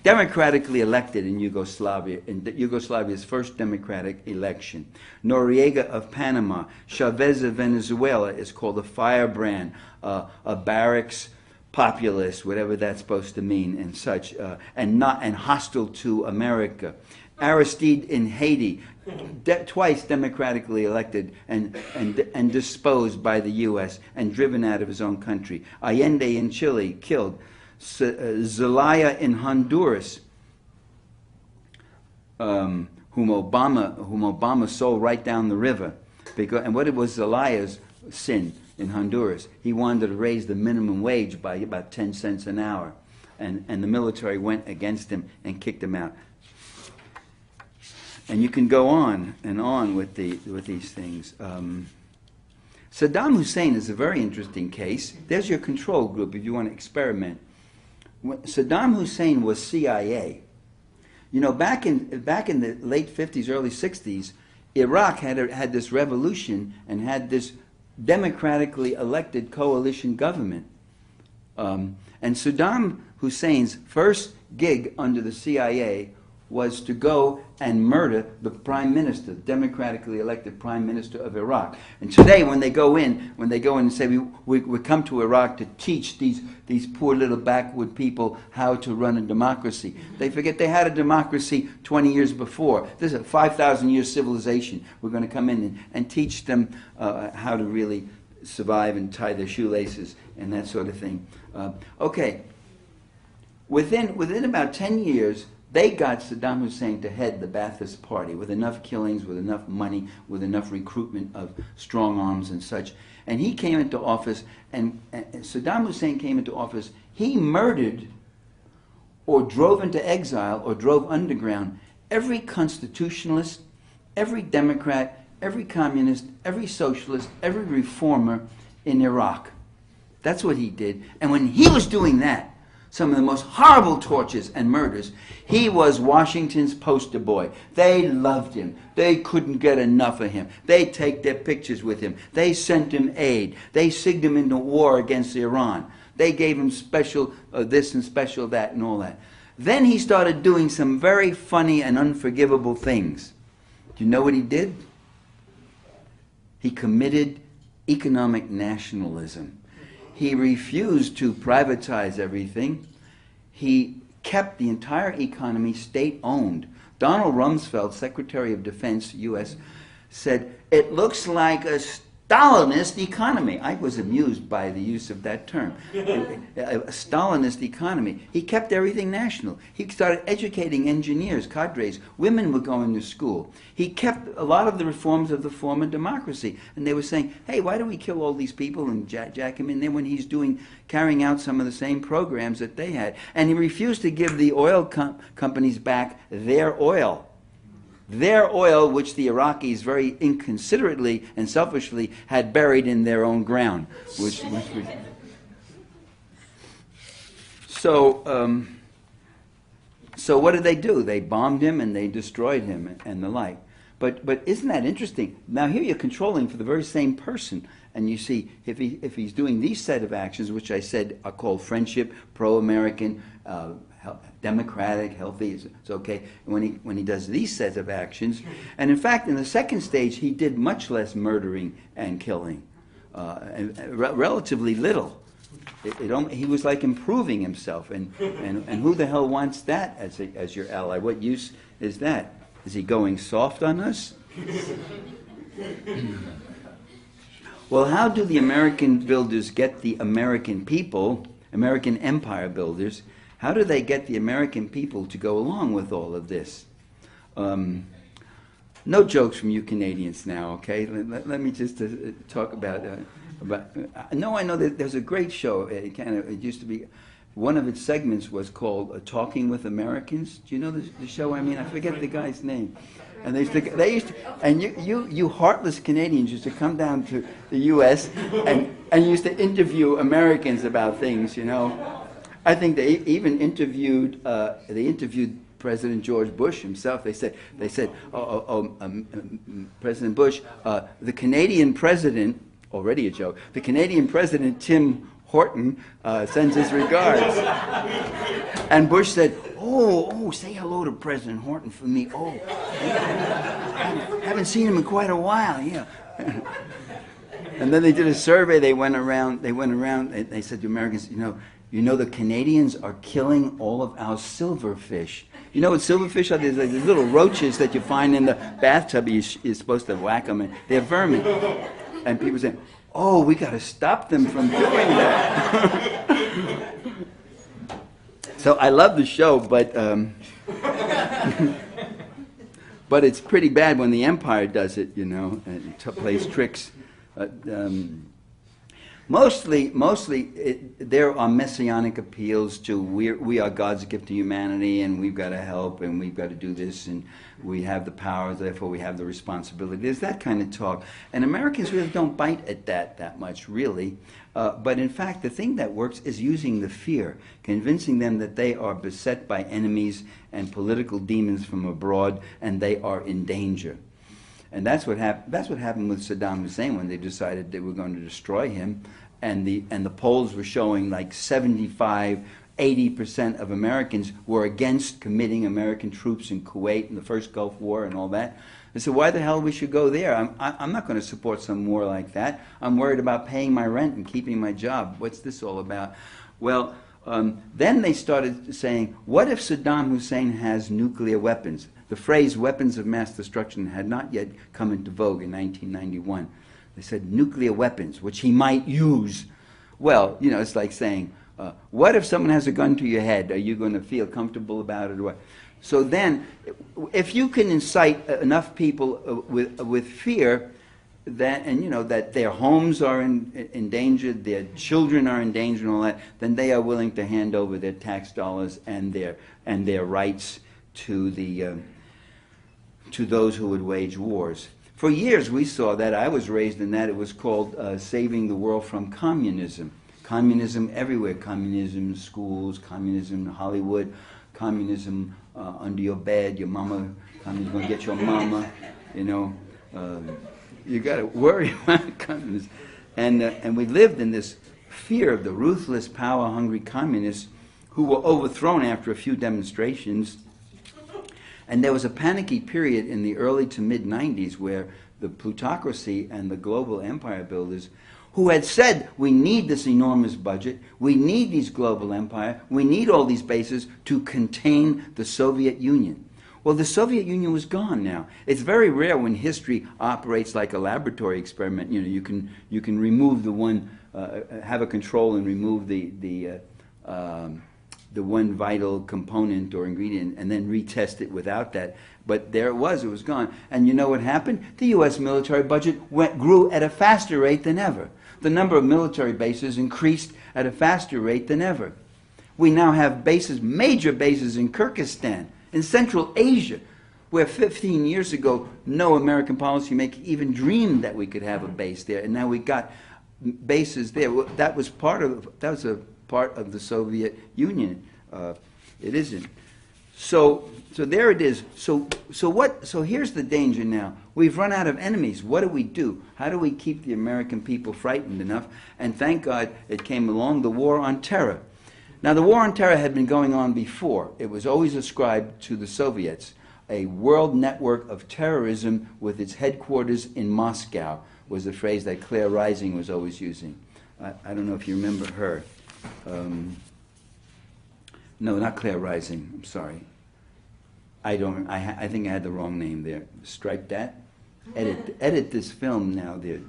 Democratically elected in Yugoslavia, in Yugoslavia's first democratic election. Noriega of Panama, Chavez of Venezuela is called a firebrand, a barracks populist, whatever that's supposed to mean, and such, and hostile to America. Aristide in Haiti, twice democratically elected and disposed by the U.S. and driven out of his own country. Allende in Chile, killed. Zelaya in Honduras, whom Obama sold right down the river. And what was Zelaya's sin? in Honduras. He wanted to raise the minimum wage by about 10 cents an hour. And the military went against him and kicked him out. And you can go on and on with these things. Saddam Hussein is a very interesting case. There's your control group if you want to experiment. Saddam Hussein was CIA. You know, back in the late 50s, early 60s, Iraq had this revolution and had this democratically elected coalition government. And Saddam Hussein's first gig under the CIA was to go and murder the prime minister, the democratically elected prime minister of Iraq. And today, when they go in and say, we come to Iraq to teach these poor little backwood people how to run a democracy, they forget they had a democracy 20 years before. This is a 5,000-year civilization. We're going to come in and teach them how to really survive and tie their shoelaces and that sort of thing. Okay. Within about 10 years, they got Saddam Hussein to head the Ba'athist Party with enough killings, with enough money, with enough recruitment of strong arms and such. And he came into office, and Saddam Hussein came into office. He murdered or drove into exile or drove underground every constitutionalist, every Democrat, every communist, every socialist, every reformer in Iraq. That's what he did. And when he was doing that, some of the most horrible tortures and murders, he was Washington's poster boy. They loved him. They couldn't get enough of him. They'd take their pictures with him. They sent him aid. They sigged him into war against Iran. They gave him special this and special that and all that. Then he started doing some very funny and unforgivable things. Do you know what he did? He committed economic nationalism. He refused to privatize everything. He kept the entire economy state-owned. Donald Rumsfeld, Secretary of Defense, U.S., said, "It looks like a Stalinist economy." I was amused by the use of that term. A Stalinist economy. He kept everything national. He started educating engineers, cadres. Women were going to school. He kept a lot of the reforms of the former democracy. And they were saying, hey, why do we kill all these people and jack him in there when he's carrying out some of the same programs that they had? And he refused to give the oil companies back their oil. Their oil, which the Iraqis very inconsiderately and selfishly had buried in their own ground. So what did they do? They bombed him and they destroyed him and the like. But isn't that interesting? Now here you're controlling for the very same person. And you see, if he's doing these set of actions, which I said are called friendship, pro-American, democratic, healthy, it's okay. When he does these sets of actions, and in fact, in the second stage, he did much less murdering and killing, relatively little. He was like improving himself, and who the hell wants that as your ally? What use is that? Is he going soft on us? Well, how do the American builders get the American people, American empire builders, how do they get the American people to go along with all of this? No jokes from you Canadians now, okay? Let me just talk about... no, I know that there's a great show. It used to be... One of its segments was called Talking with Americans. Do you know the show? I mean, I forget the guy's name. And they used to, and you heartless Canadians used to come down to the U.S. and used to interview Americans about things, you know. I think they even interviewed President George Bush himself. They said, President Bush, the Canadian president, already a joke, the Canadian president Tim Horton sends his regards. And Bush said, oh, say hello to President Horton for me. Oh, haven't seen him in quite a while, yeah. And then they did a survey. They went around, they said to Americans, you know the Canadians are killing all of our silverfish. You know what silverfish are? There's like these little roaches that you find in the bathtub. You're supposed to whack them, and they're vermin. And people say, oh, we got to stop them from doing that. So I love the show, but but it's pretty bad when the empire does it, and plays tricks. there are messianic appeals to we are God's gift to humanity, and we've got to help, and we've got to do this, and we have the power, therefore we have the responsibility. There's that kind of talk. And Americans really don't bite at that much, really. But in fact, the thing that works is using the fear, convincing them that they are beset by enemies and political demons from abroad, and they are in danger. And that's what happened with Saddam Hussein when they decided they were going to destroy him, and the polls were showing like 75–80% of Americans were against committing American troops in Kuwait in the first Gulf War and all that. They said, why the hell we should go there? I'm not going to support some war like that. I'm worried about paying my rent and keeping my job. What's this all about? Well, then they started saying, what if Saddam Hussein has nuclear weapons? The phrase weapons of mass destruction had not yet come into vogue in 1991. They said nuclear weapons, which he might use. Well, you know, it's like saying, what if someone has a gun to your head? Are you going to feel comfortable about it or what? So then, if you can incite enough people with fear, that, and you know, that their homes are endangered, their children are in danger and all that, then they are willing to hand over their tax dollars and their rights to those who would wage wars. For years we saw that. I was raised in that. It was called saving the world from communism. Communism everywhere. Communism in schools, communism in Hollywood, communism under your bed, your mama, communism going to get your mama, you know. You got to worry about communism. And we lived in this fear of the ruthless, power-hungry communists who were overthrown after a few demonstrations. And there was a panicky period in the early to mid-90s where the plutocracy and the global empire builders, who had said, we need this enormous budget, we need these global empire, we need all these bases to contain the Soviet Union. Well, the Soviet Union was gone now. It's very rare when history operates like a laboratory experiment. You know, you can remove the one, have a control and remove the one vital component or ingredient, and then retest it without that. But there it was gone. And you know what happened? The U.S. military budget grew at a faster rate than ever. The number of military bases increased at a faster rate than ever. We now have bases, major bases in Kyrgyzstan, in Central Asia, where 15 years ago no American policymaker even dreamed that we could have a base there, and now we got bases there. Well, that was a part of the Soviet Union. It isn't. So there it is. So here's the danger now. We've run out of enemies. What do? How do we keep the American people frightened enough? And thank God it came along, the war on terror. Now, the war on terror had been going on before. It was always ascribed to the Soviets. A world network of terrorism with its headquarters in Moscow was the phrase that Claire Rising was always using. I don't know if you remember her. No, not Claire Rising. I'm sorry. I think I had the wrong name there. Strike that. Edit this film now. There.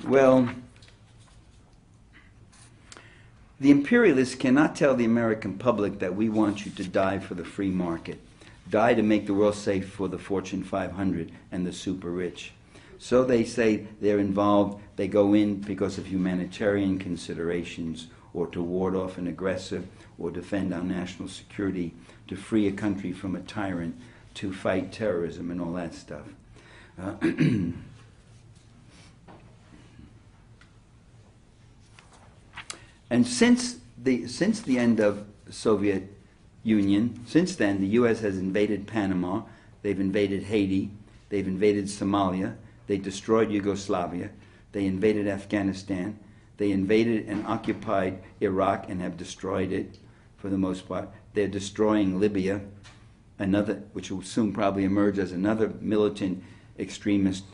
Well, the imperialists cannot tell the American public that we want you to die for the free market, die to make the world safe for the Fortune 500 and the super rich. So they say they're involved, they go in because of humanitarian considerations, or to ward off an aggressor, or defend our national security, to free a country from a tyrant, to fight terrorism and all that stuff. And since the end of the Soviet Union, since then, the U.S. has invaded Panama, they've invaded Haiti, they've invaded Somalia, they destroyed Yugoslavia, they invaded Afghanistan, they invaded and occupied Iraq and have destroyed it for the most part. They're destroying Libya, which will soon probably emerge as another militant extremist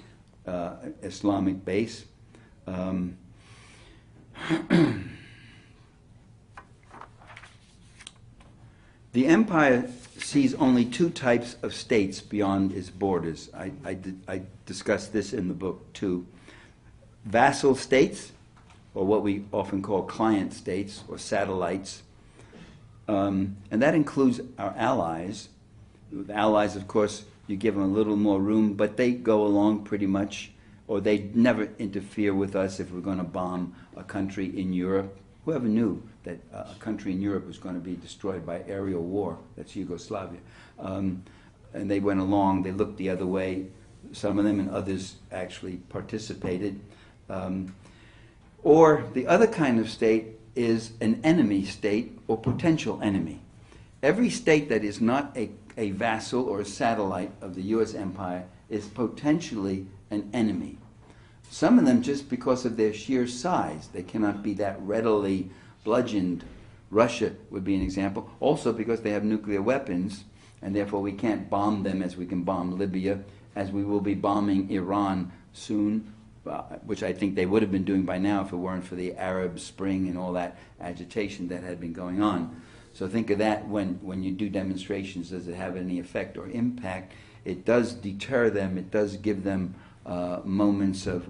Islamic base. The empire sees only two types of states beyond its borders. I discussed this in the book too. Vassal states, or what we often call client states or satellites. And that includes our allies. With allies, of course, you give them a little more room, but they go along pretty much or they'd never interfere with us if we're going to bomb a country in Europe. Whoever knew that a country in Europe was going to be destroyed by aerial war? That's Yugoslavia. And they went along, they looked the other way, some of them, and others actually participated. Or the other kind of state is an enemy state or potential enemy. Every state that is not a vassal or a satellite of the U.S. empire is potentially an enemy. Some of them just because of their sheer size. They cannot be that readily bludgeoned. Russia would be an example. Also because they have nuclear weapons, and therefore we can't bomb them as we can bomb Libya, as we will be bombing Iran soon, which I think they would have been doing by now if it weren't for the Arab Spring and all that agitation that had been going on. So think of that when you do demonstrations. Does it have any effect or impact? It does deter them. It does give them moments of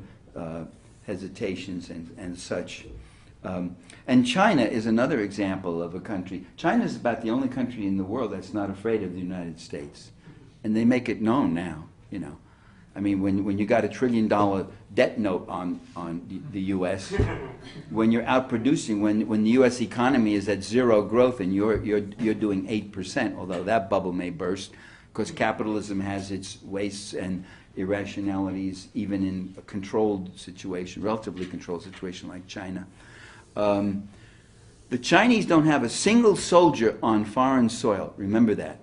hesitations and such. And China is another example of a country. China is about the only country in the world that's not afraid of the United States. And they make it known now, you know. I mean, when you got $1 trillion debt note on the U.S., when you're out producing, when the U.S. economy is at zero growth and you're doing 8%, although that bubble may burst, because capitalism has its wastes and irrationalities, even in a controlled situation, relatively controlled situation like China. The Chinese don't have a single soldier on foreign soil. Remember that.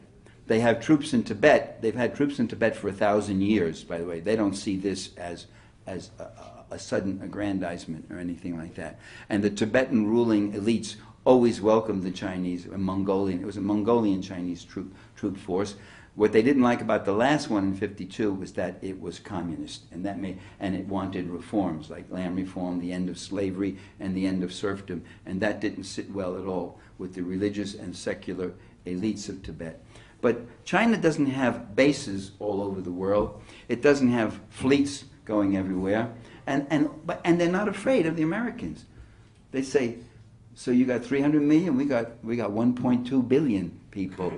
They have troops in Tibet. They've had troops in Tibet for 1,000 years, by the way. They don't see this as a sudden aggrandizement or anything like that. And the Tibetan ruling elites always welcomed the Chinese, it was a Mongolian Chinese troop force. What they didn't like about the last one in '52 was that it was communist, and it wanted reforms like land reform, the end of slavery, and the end of serfdom, and that didn't sit well at all with the religious and secular elites of Tibet. But China doesn't have bases all over the world. It doesn't have fleets going everywhere, and they're not afraid of the Americans. They say, so you got 300 million, we got 1.2 billion people.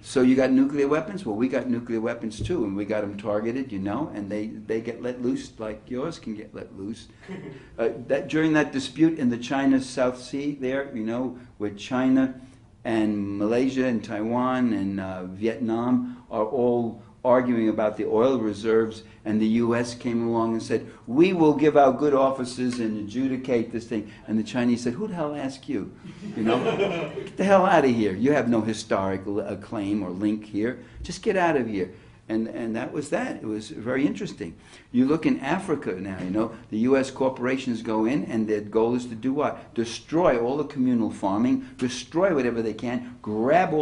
So you got nuclear weapons? Well, we got nuclear weapons too, and we got them targeted, you know, and they get let loose like yours can get let loose. During that dispute in the China South Sea there, you know, with China and Malaysia and Taiwan and Vietnam are all arguing about the oil reserves, and the U.S. came along and said, we will give our good officers and adjudicate this thing. And the Chinese said, who the hell asked you? You know, get the hell out of here. You have no historical claim or link here. Just get out of here. And that was that. It was very interesting. You look in Africa now, you know, the U.S. corporations go in, and their goal is to do what? Destroy all the communal farming, destroy whatever they can, grab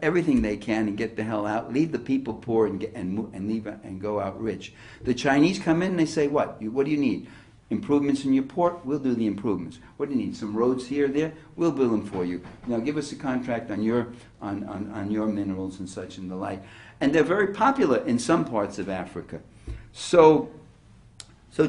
everything they can and get the hell out, leave the people poor and leave and go out rich. The Chinese come in and they say, what do you need? Improvements in your port? We'll do the improvements. What do you need? Some roads here, there? We'll build them for you. Now give us a contract on your minerals and such and the like. And they're very popular in some parts of Africa. So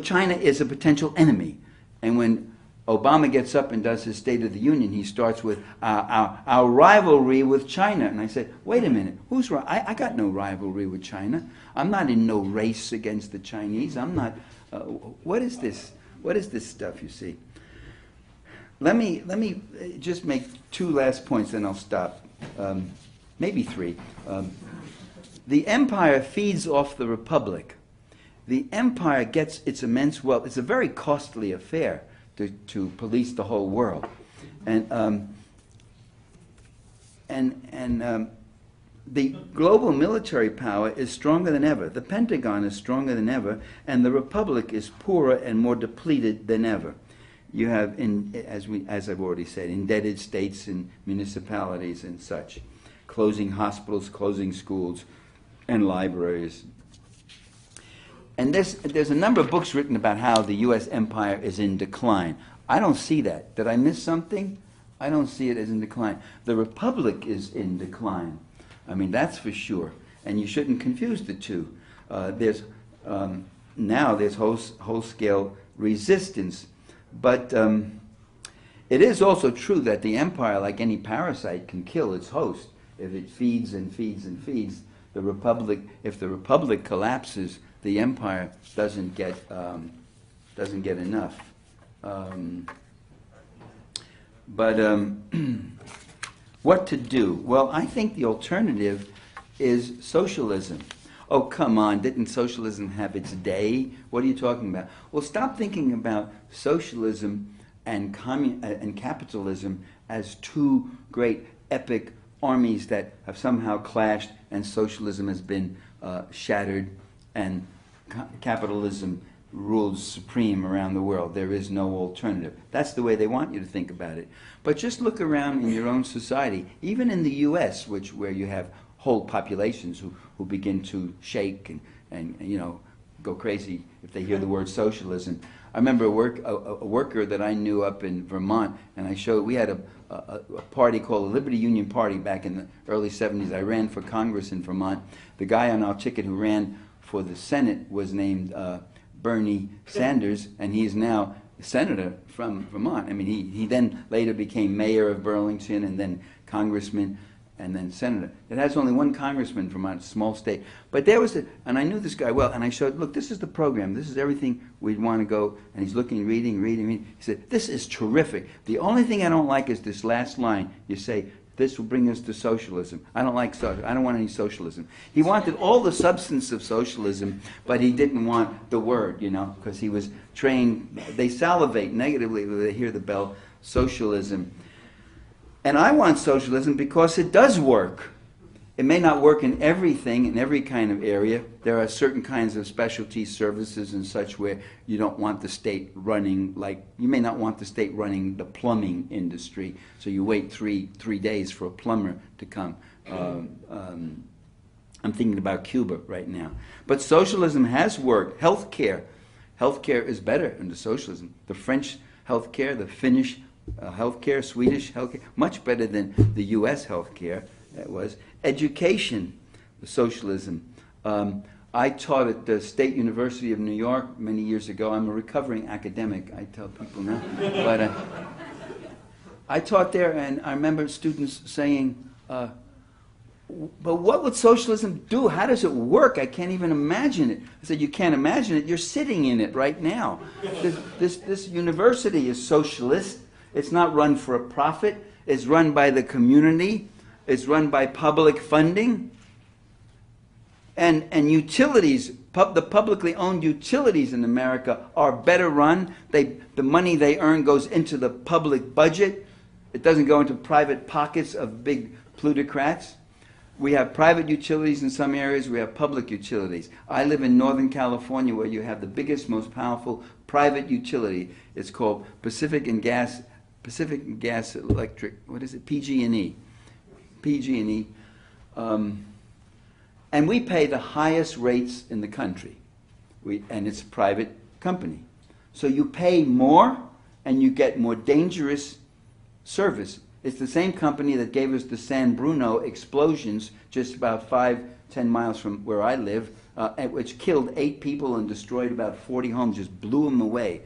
China is a potential enemy. And when Obama gets up and does his State of the Union, he starts with our rivalry with China. And I said, wait a minute, I got no rivalry with China. I'm not in no race against the Chinese. I'm not, what is this? What is this stuff, you see? Let me just make two last points, then I'll stop. Maybe three. The empire feeds off the republic. The empire gets its immense wealth. It's a very costly affair to police the whole world, and the global military power is stronger than ever. The Pentagon is stronger than ever, and the republic is poorer and more depleted than ever. You have, as I've already said, indebted states and municipalities and such, closing hospitals, closing schools, and libraries. And there's a number of books written about how the U.S. empire is in decline. I don't see that. Did I miss something? I don't see it as in decline. The republic is in decline. I mean, that's for sure. And you shouldn't confuse the two. Now there's whole-scale resistance. But it is also true that the empire, like any parasite, can kill its host if it feeds and feeds and feeds. If the republic collapses, the empire doesn't get enough. What to do? Well, I think the alternative is socialism. Oh, come on, didn't socialism have its day? What are you talking about? Well, stop thinking about socialism and capitalism as two great epic armies that have somehow clashed and socialism has been shattered and capitalism rules supreme around the world. There is no alternative. That's the way they want you to think about it. But just look around in your own society, even in the U.S., where you have whole populations who begin to shake and you know, go crazy if they hear the word socialism. I remember a worker that I knew up in Vermont, and we had a party called the Liberty Union Party back in the early 70s. I ran for Congress in Vermont. The guy on our ticket who ran for the Senate was named Bernie Sanders, and he is now a senator from Vermont. I mean, he then later became mayor of Burlington, and then congressman, and then senator. It has only one congressman from a small state. But there was and I knew this guy well, and I showed, look, this is the program. This is everything we'd want to go. And he's looking, reading. He said, this is terrific. The only thing I don't like is this last line. You say, this will bring us to socialism. I don't like socialism. I don't want any socialism. He wanted all the substance of socialism, but he didn't want the word, you know, because he was trained. They salivate negatively when they hear the bell, socialism. And I want socialism because it does work. It may not work in everything, in every kind of area. There are certain kinds of specialty services and such where you don't want the state running, like you may not want the state running the plumbing industry, so you wait three days for a plumber to come. I'm thinking about Cuba right now. But socialism has worked. Healthcare is better under socialism. The French healthcare, the Finnish healthcare, Swedish healthcare, much better than the U.S. healthcare. That was education, socialism. I taught at the State University of New York many years ago. I'm a recovering academic, I tell people now. But I taught there, and I remember students saying, but what would socialism do? How does it work? I can't even imagine it. I said, you can't imagine it. You're sitting in it right now. This university is socialist. It's not run for a profit. It's run by the community. It's run by public funding. And utilities, the publicly owned utilities in America are better run. The money they earn goes into the public budget. It doesn't go into private pockets of big plutocrats. We have private utilities in some areas. We have public utilities. I live in Northern California, where you have the biggest, most powerful private utility. It's called Pacific Gas Electric. What is it? PG&E. PG&E. And we pay the highest rates in the country. And it's a private company. So you pay more, and you get more dangerous service. It's the same company that gave us the San Bruno explosions just about 5-10 miles from where I live, which killed 8 people and destroyed about 40 homes, just blew them away.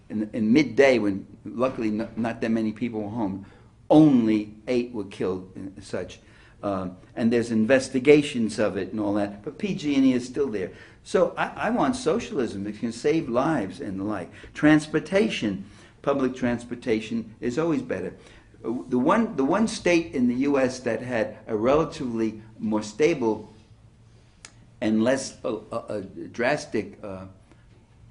In midday, when luckily not that many people were home, only 8 were killed and such. And there's investigations of it and all that, but PG&E is still there. So I want socialism that can save lives and the like. Transportation, public transportation is always better. The one state in the U.S. that had a relatively more stable and less drastic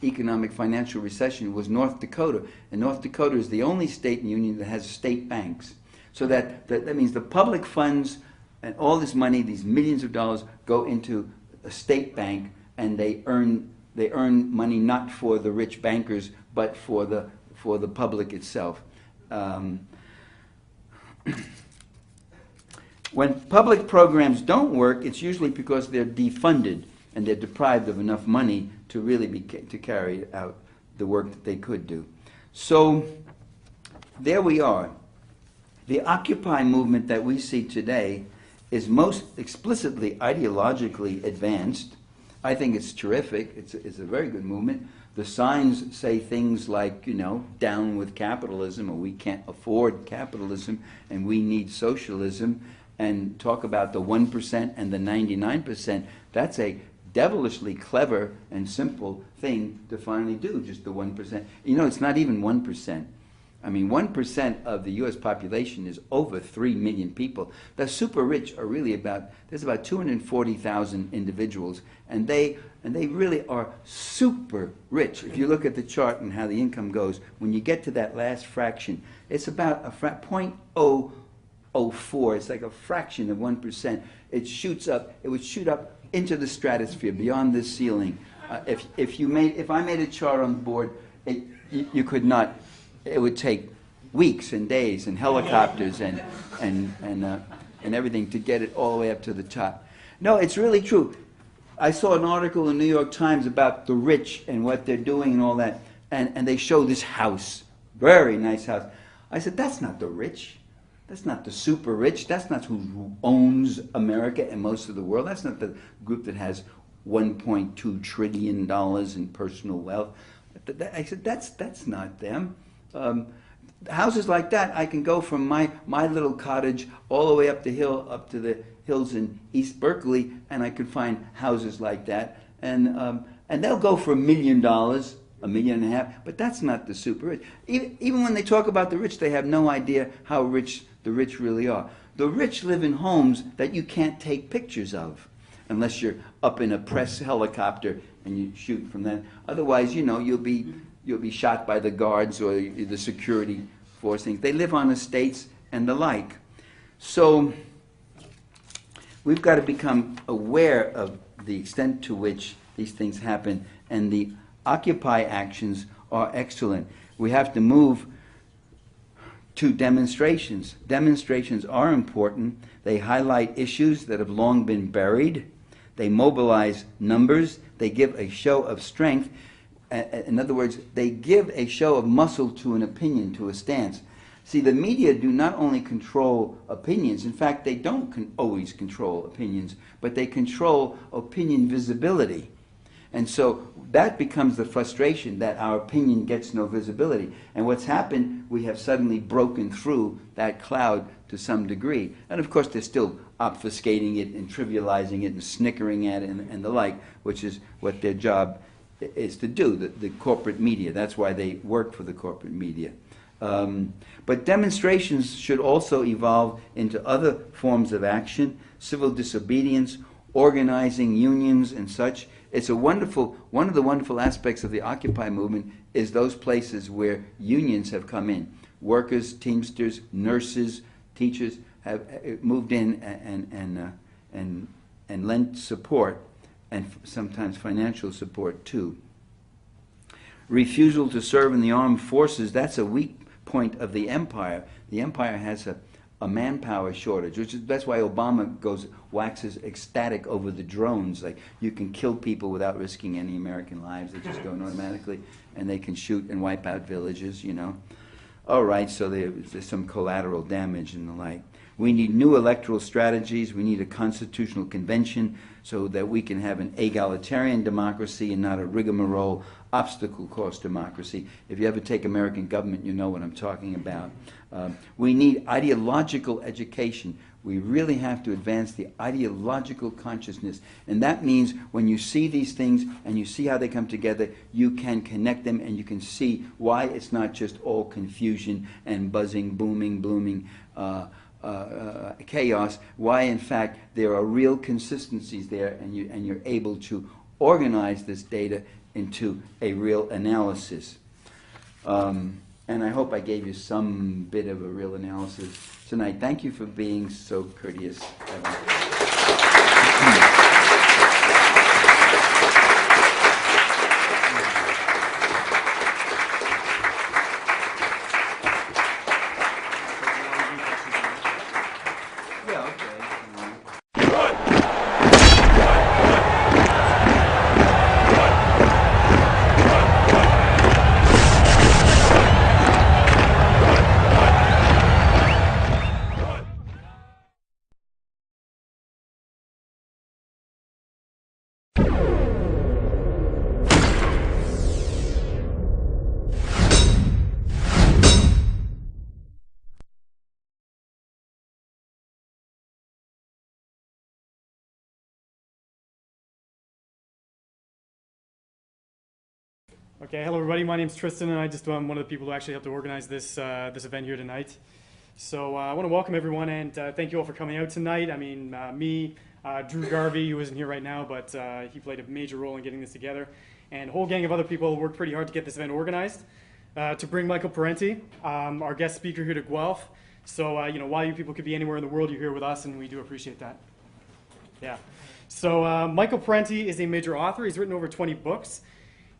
economic financial recession was North Dakota. And North Dakota is the only state in the Union that has state banks. So that means the public funds and all this money, these millions of dollars, go into a state bank, and they earn money not for the rich bankers, but for the public itself. When public programs don't work, it's usually because they're defunded and they're deprived of enough money to really to carry out the work that they could do. So there we are. The Occupy movement that we see today is most explicitly ideologically advanced. I think it's terrific. It's a very good movement. The signs say things like, you know, down with capitalism, or we can't afford capitalism and we need socialism, and talk about the 1% and the 99%. That's a devilishly clever and simple thing to finally do, just the 1%. You know, it's not even 1%. I mean, 1% of the U.S. population is over 3 million people. The super rich are really there's about 240,000 individuals, and they really are super rich. If you look at the chart and how the income goes, when you get to that last fraction, it's about a 0.004. It's like a fraction of 1%. It shoots up. It would shoot up into the stratosphere, beyond this ceiling. If I made a chart on the board, you could not. It would take weeks and days and helicopters and everything to get it all the way up to the top. No, it's really true. I saw an article in the New York Times about the rich and what they're doing and all that, and they show this house, very nice house. I said, that's not the rich. That's not the super rich. That's not who owns America and most of the world. That's not the group that has $1.2 trillion in personal wealth. I said, that's not them. Houses like that, I can go from my little cottage all the way up the hill, up to the hills in East Berkeley, and I could find houses like that. And they'll go for $1 million, $1.5 million, but that's not the super rich. Even when they talk about the rich, they have no idea how rich the rich really are. The rich live in homes that you can't take pictures of unless you're up in a press helicopter and you shoot from that. Otherwise, you know, you'll be shot by the guards or the security force things. They live on estates and the like. So we've got to become aware of the extent to which these things happen, and the Occupy actions are excellent. We have to move to demonstrations. Demonstrations are important. They highlight issues that have long been buried. They mobilize numbers. They give a show of strength. In other words, they give a show of muscle to an opinion, to a stance. See, the media do not only control opinions. In fact, they don't always control opinions, but they control opinion visibility. And so that becomes the frustration, that our opinion gets no visibility. And what's happened, we have suddenly broken through that cloud to some degree. And of course, they're still obfuscating it and trivializing it and snickering at it and the like, which is what their job is to do, the corporate media. That's why they work for the corporate media. But demonstrations should also evolve into other forms of action, civil disobedience, organizing unions and such. It's one of the wonderful aspects of the Occupy movement is those places where unions have come in. Workers, Teamsters, nurses, teachers have moved in and lent support, and sometimes financial support too. Refusal to serve in the armed forces, that's a weak point of the empire. The empire has a manpower shortage, that's why Obama waxes ecstatic over the drones. Like, you can kill people without risking any American lives. They just go in automatically, and they can shoot and wipe out villages, you know. All right, so there's some collateral damage and the like. We need new electoral strategies. We need a constitutional convention so that we can have an egalitarian democracy and not a rigmarole, obstacle course democracy. If you ever take American government, you know what I'm talking about. We need ideological education. We really have to advance the ideological consciousness. And that means when you see these things and you see how they come together, you can connect them and you can see why it's not just all confusion and buzzing, booming, blooming, chaos, why in fact there are real consistencies there, and you're able to organize this data into a real analysis. And I hope I gave you some bit of a real analysis tonight. Thank you for being so courteous. Okay, hello everybody. My name's Tristan, and I'm one of the people who actually helped to organize this this event here tonight. So I want to welcome everyone, and thank you all for coming out tonight. I mean, Drew Garvey, who isn't here right now, but he played a major role in getting this together, and a whole gang of other people worked pretty hard to get this event organized. To bring Michael Parenti, our guest speaker here to Guelph. So while you people could be anywhere in the world, you're here with us, and we do appreciate that. Yeah. So Michael Parenti is a major author. He's written over 20 books.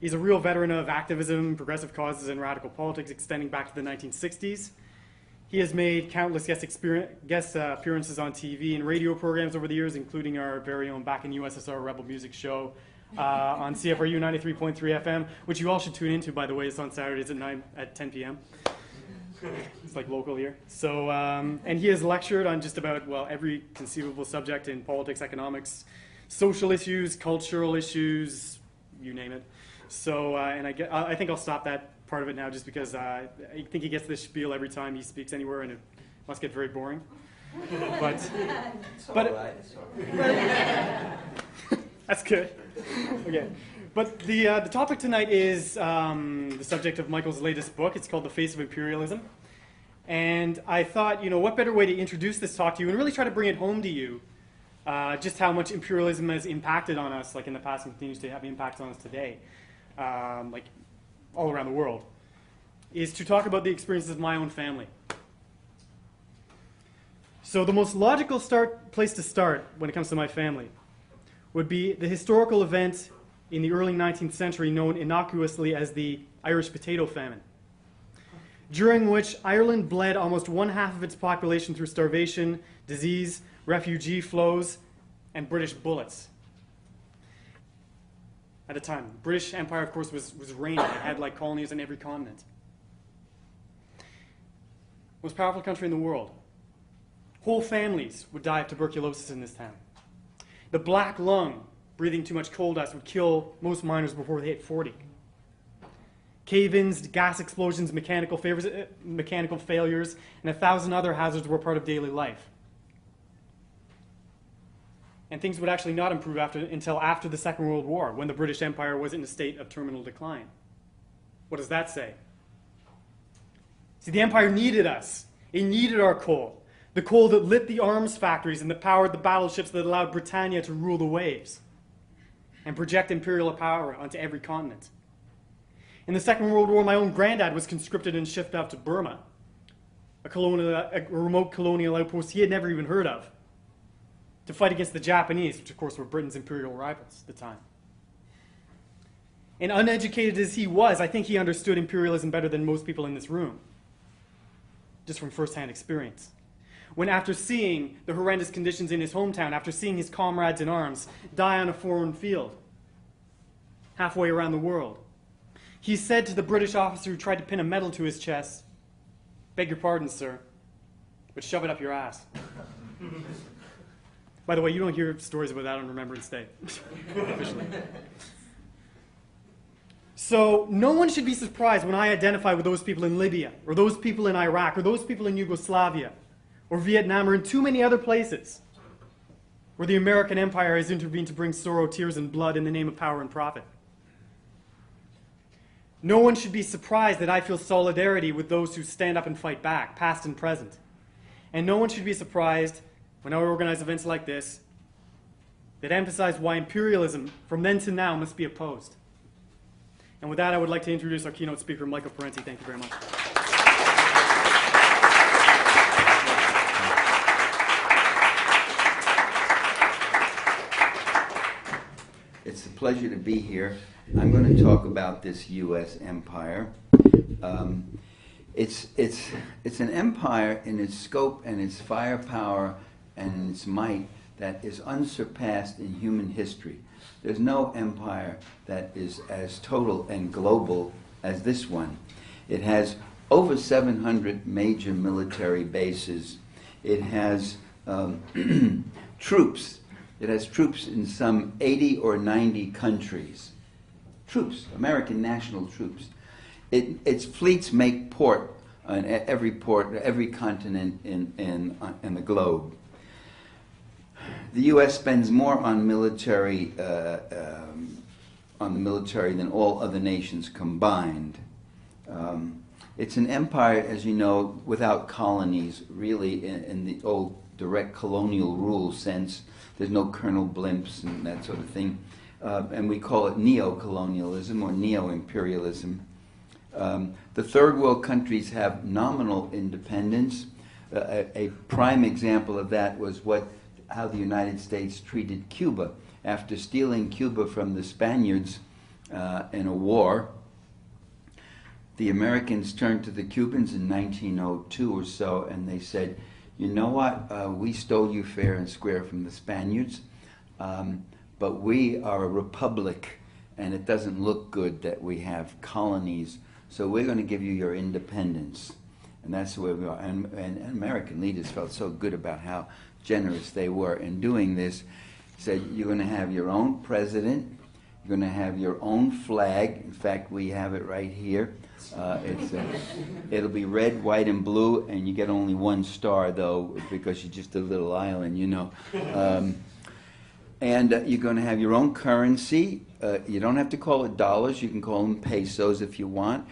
He's a real veteran of activism, progressive causes, and radical politics extending back to the 1960s. He has made countless guest appearances on TV and radio programs over the years, including our very own Back in USSR Rebel Music show on CFRU 93.3 FM, which you all should tune into, by the way. It's on Saturdays at 10 p.m. It's like local here. So, and he has lectured on just about, well, every conceivable subject in politics, economics, social issues, cultural issues, you name it. So, and I think I'll stop that part of it now just because I think he gets this spiel every time he speaks anywhere, and it must get very boring. But that's good. Okay. But the topic tonight is the subject of Michael's latest book. It's called The Face of Imperialism. And I thought, what better way to introduce this talk to you and really try to bring it home to you, just how much imperialism has impacted on us, like in the past and continues to have impact on us today, like all around the world, is to talk about the experiences of my own family. So the most logical place to start when it comes to my family would be the historical event in the early 19th century known innocuously as the Irish Potato Famine, during which Ireland bled almost 1/2 of its population through starvation, disease, refugee flows, and British bullets. At the time, the British Empire, of course, was reigning. It had like colonies on every continent. Most powerful country in the world. Whole families would die of tuberculosis in this town. The black lung, breathing too much coal dust, would kill most miners before they hit 40. Cave-ins, gas explosions, mechanical failures, and 1,000 other hazards were part of daily life. And things would actually not improve until after the Second World War, when the British Empire was in a state of terminal decline. What does that say? See, the empire needed us. It needed our coal. The coal that lit the arms factories and that powered the battleships that allowed Britannia to rule the waves and project imperial power onto every continent. In the Second World War, my own granddad was conscripted and shipped out to Burma, a remote colonial outpost he had never even heard of, to fight against the Japanese, which of course were Britain's imperial rivals at the time. And uneducated as he was, I think he understood imperialism better than most people in this room, just from first-hand experience. When after seeing the horrendous conditions in his hometown, after seeing his comrades in arms die on a foreign field, halfway around the world, he said to the British officer who tried to pin a medal to his chest, "Beg your pardon, sir, but shove it up your ass." By the way, you don't hear stories about that on Remembrance Day, officially. So no one should be surprised when I identify with those people in Libya, or those people in Iraq, or those people in Yugoslavia, or Vietnam, or in too many other places where the American empire has intervened to bring sorrow, tears, and blood in the name of power and profit. No one should be surprised that I feel solidarity with those who stand up and fight back, past and present. And no one should be surprised when I organize events like this that emphasize why imperialism from then to now must be opposed. And with that, I would like to introduce our keynote speaker, Michael Parenti. Thank you very much. It's a pleasure to be here. I'm going to talk about this U.S. empire. It's an empire in its scope and its firepower and in its might that is unsurpassed in human history. There's no empire that is as total and global as this one. It has over 700 major military bases. It has troops. It has troops in some 80 or 90 countries. Troops, American national troops. Its fleets make port on every continent in the globe. The U.S. spends more on military on the military than all other nations combined. It's an empire, as you know, without colonies, really, in the old direct colonial rule sense. There's no Colonel Blimps and that sort of thing. And we call it neo-colonialism or neo-imperialism. The third world countries have nominal independence. A prime example of that was how the United States treated Cuba. After stealing Cuba from the Spaniards in a war, the Americans turned to the Cubans in 1902 or so, and they said, you know what, we stole you fair and square from the Spaniards, but we are a republic, and it doesn't look good that we have colonies, so we're going to give you your independence. And that's where we are. And American leaders felt so good about how generous they were in doing this. Said, you're going to have your own president, you're going to have your own flag. In fact, we have it right here. It'll be red, white, and blue, and you get only one star, though, because you're just a little island, you know. And you're going to have your own currency. You don't have to call it dollars. You can call them pesos if you want.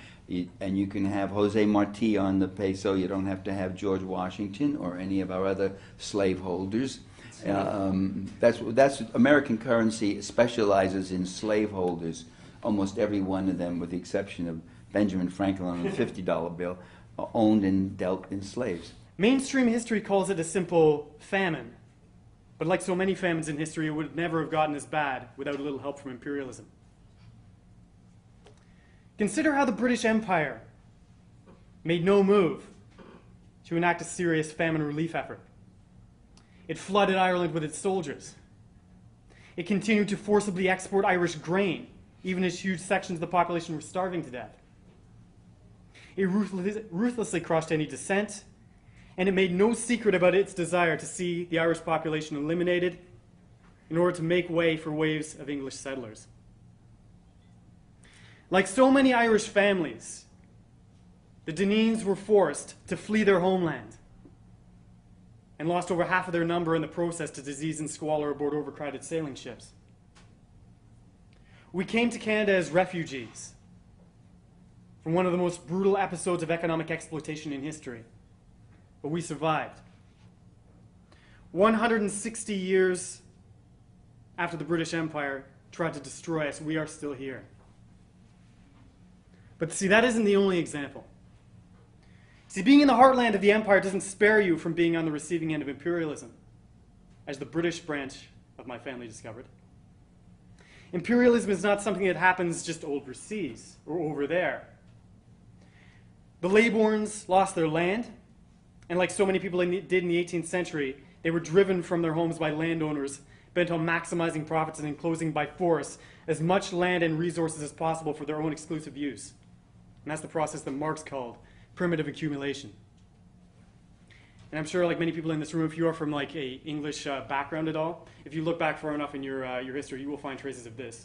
And you can have Jose Marti on the peso. You don't have to have George Washington or any of our other slaveholders. That's American currency specializes in slaveholders. Almost every one of them, with the exception of Benjamin Franklin on the $50 bill, owned and dealt in slaves. Mainstream history calls it a simple famine. But like so many famines in history, it would never have gotten as bad without a little help from imperialism. Consider how the British Empire made no move to enact a serious famine relief effort. It flooded Ireland with its soldiers. It continued to forcibly export Irish grain, even as huge sections of the population were starving to death. It ruthlessly crushed any dissent, and it made no secret about its desire to see the Irish population eliminated in order to make way for waves of English settlers. Like so many Irish families, the Dineenes were forced to flee their homeland and lost over half of their number in the process to disease and squalor aboard overcrowded sailing ships. We came to Canada as refugees from one of the most brutal episodes of economic exploitation in history, but we survived. 160 years after the British Empire tried to destroy us, we are still here. But see, that isn't the only example. See, being in the heartland of the empire doesn't spare you from being on the receiving end of imperialism, as the British branch of my family discovered. Imperialism is not something that happens just overseas or over there. The Leybournes lost their land, and like so many people did in the 18th century, they were driven from their homes by landowners bent on maximizing profits and enclosing by force as much land and resources as possible for their own exclusive use. And that's the process that Marx called primitive accumulation. And I'm sure, like many people in this room, if you are from like a English background at all, if you look back far enough in your history, you will find traces of this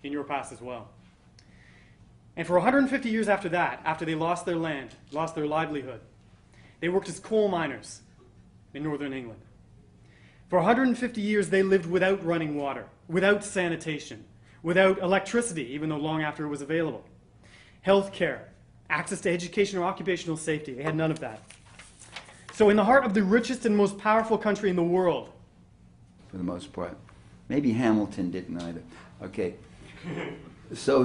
in your past as well. And for 150 years after that, after they lost their land, lost their livelihood, they worked as coal miners in northern England. For 150 years, they lived without running water, without sanitation, without electricity, even though long after it was available. Healthcare, access to education or occupational safety, they had none of that. So in the heart of the richest and most powerful country in the world, for the most part. Maybe Hamilton didn't either. Okay. So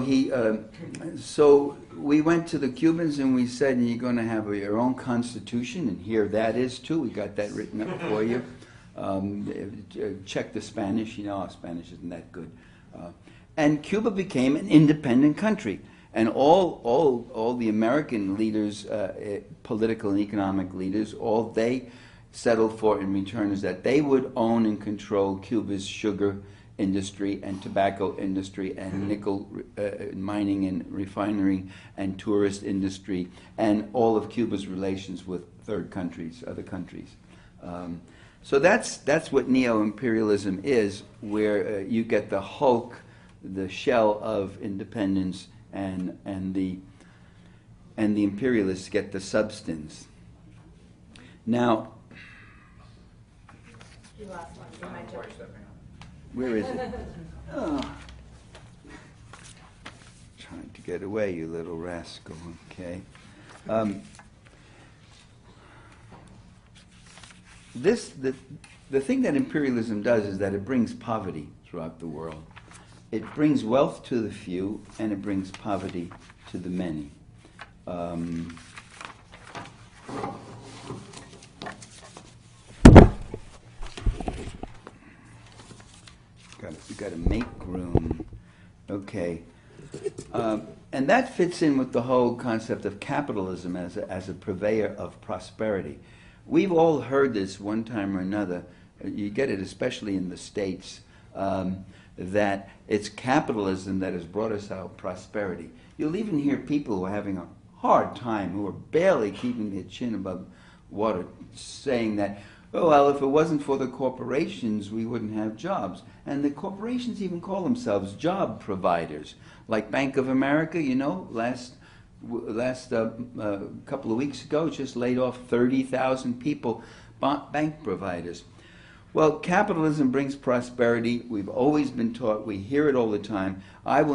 so we went to the Cubans and we said, you're going to have your own constitution, and here that is too. We got that written up for you. Check the Spanish. You know, our Spanish isn't that good. And Cuba became an independent country. And all the American leaders, political and economic leaders, all they settled for in return is that they would own and control Cuba's sugar industry and tobacco industry and nickel mining and refinery and tourist industry and all of Cuba's relations with third countries, other countries. So that's what neo-imperialism is, where you get the hulk, the shell of independence, and the imperialists get the substance. Now, you lost one. where is it? Oh. Get away, you little rascal, okay? The thing that imperialism does is that it brings poverty throughout the world. It brings wealth to the few, and it brings poverty to the many. You got to make room. Okay. And that fits in with the whole concept of capitalism as a purveyor of prosperity. We've all heard this one time or another. You get it especially in the States, that it's capitalism that has brought us our prosperity. You'll even hear people who are having a hard time, who are barely keeping their chin above water, saying that, oh, well, if it wasn't for the corporations, we wouldn't have jobs. And the corporations even call themselves job providers. Like Bank of America, you know, last couple of weeks ago, just laid off 30,000 people, bank providers. Well, capitalism brings prosperity. We've always been taught. We hear it all the time. I will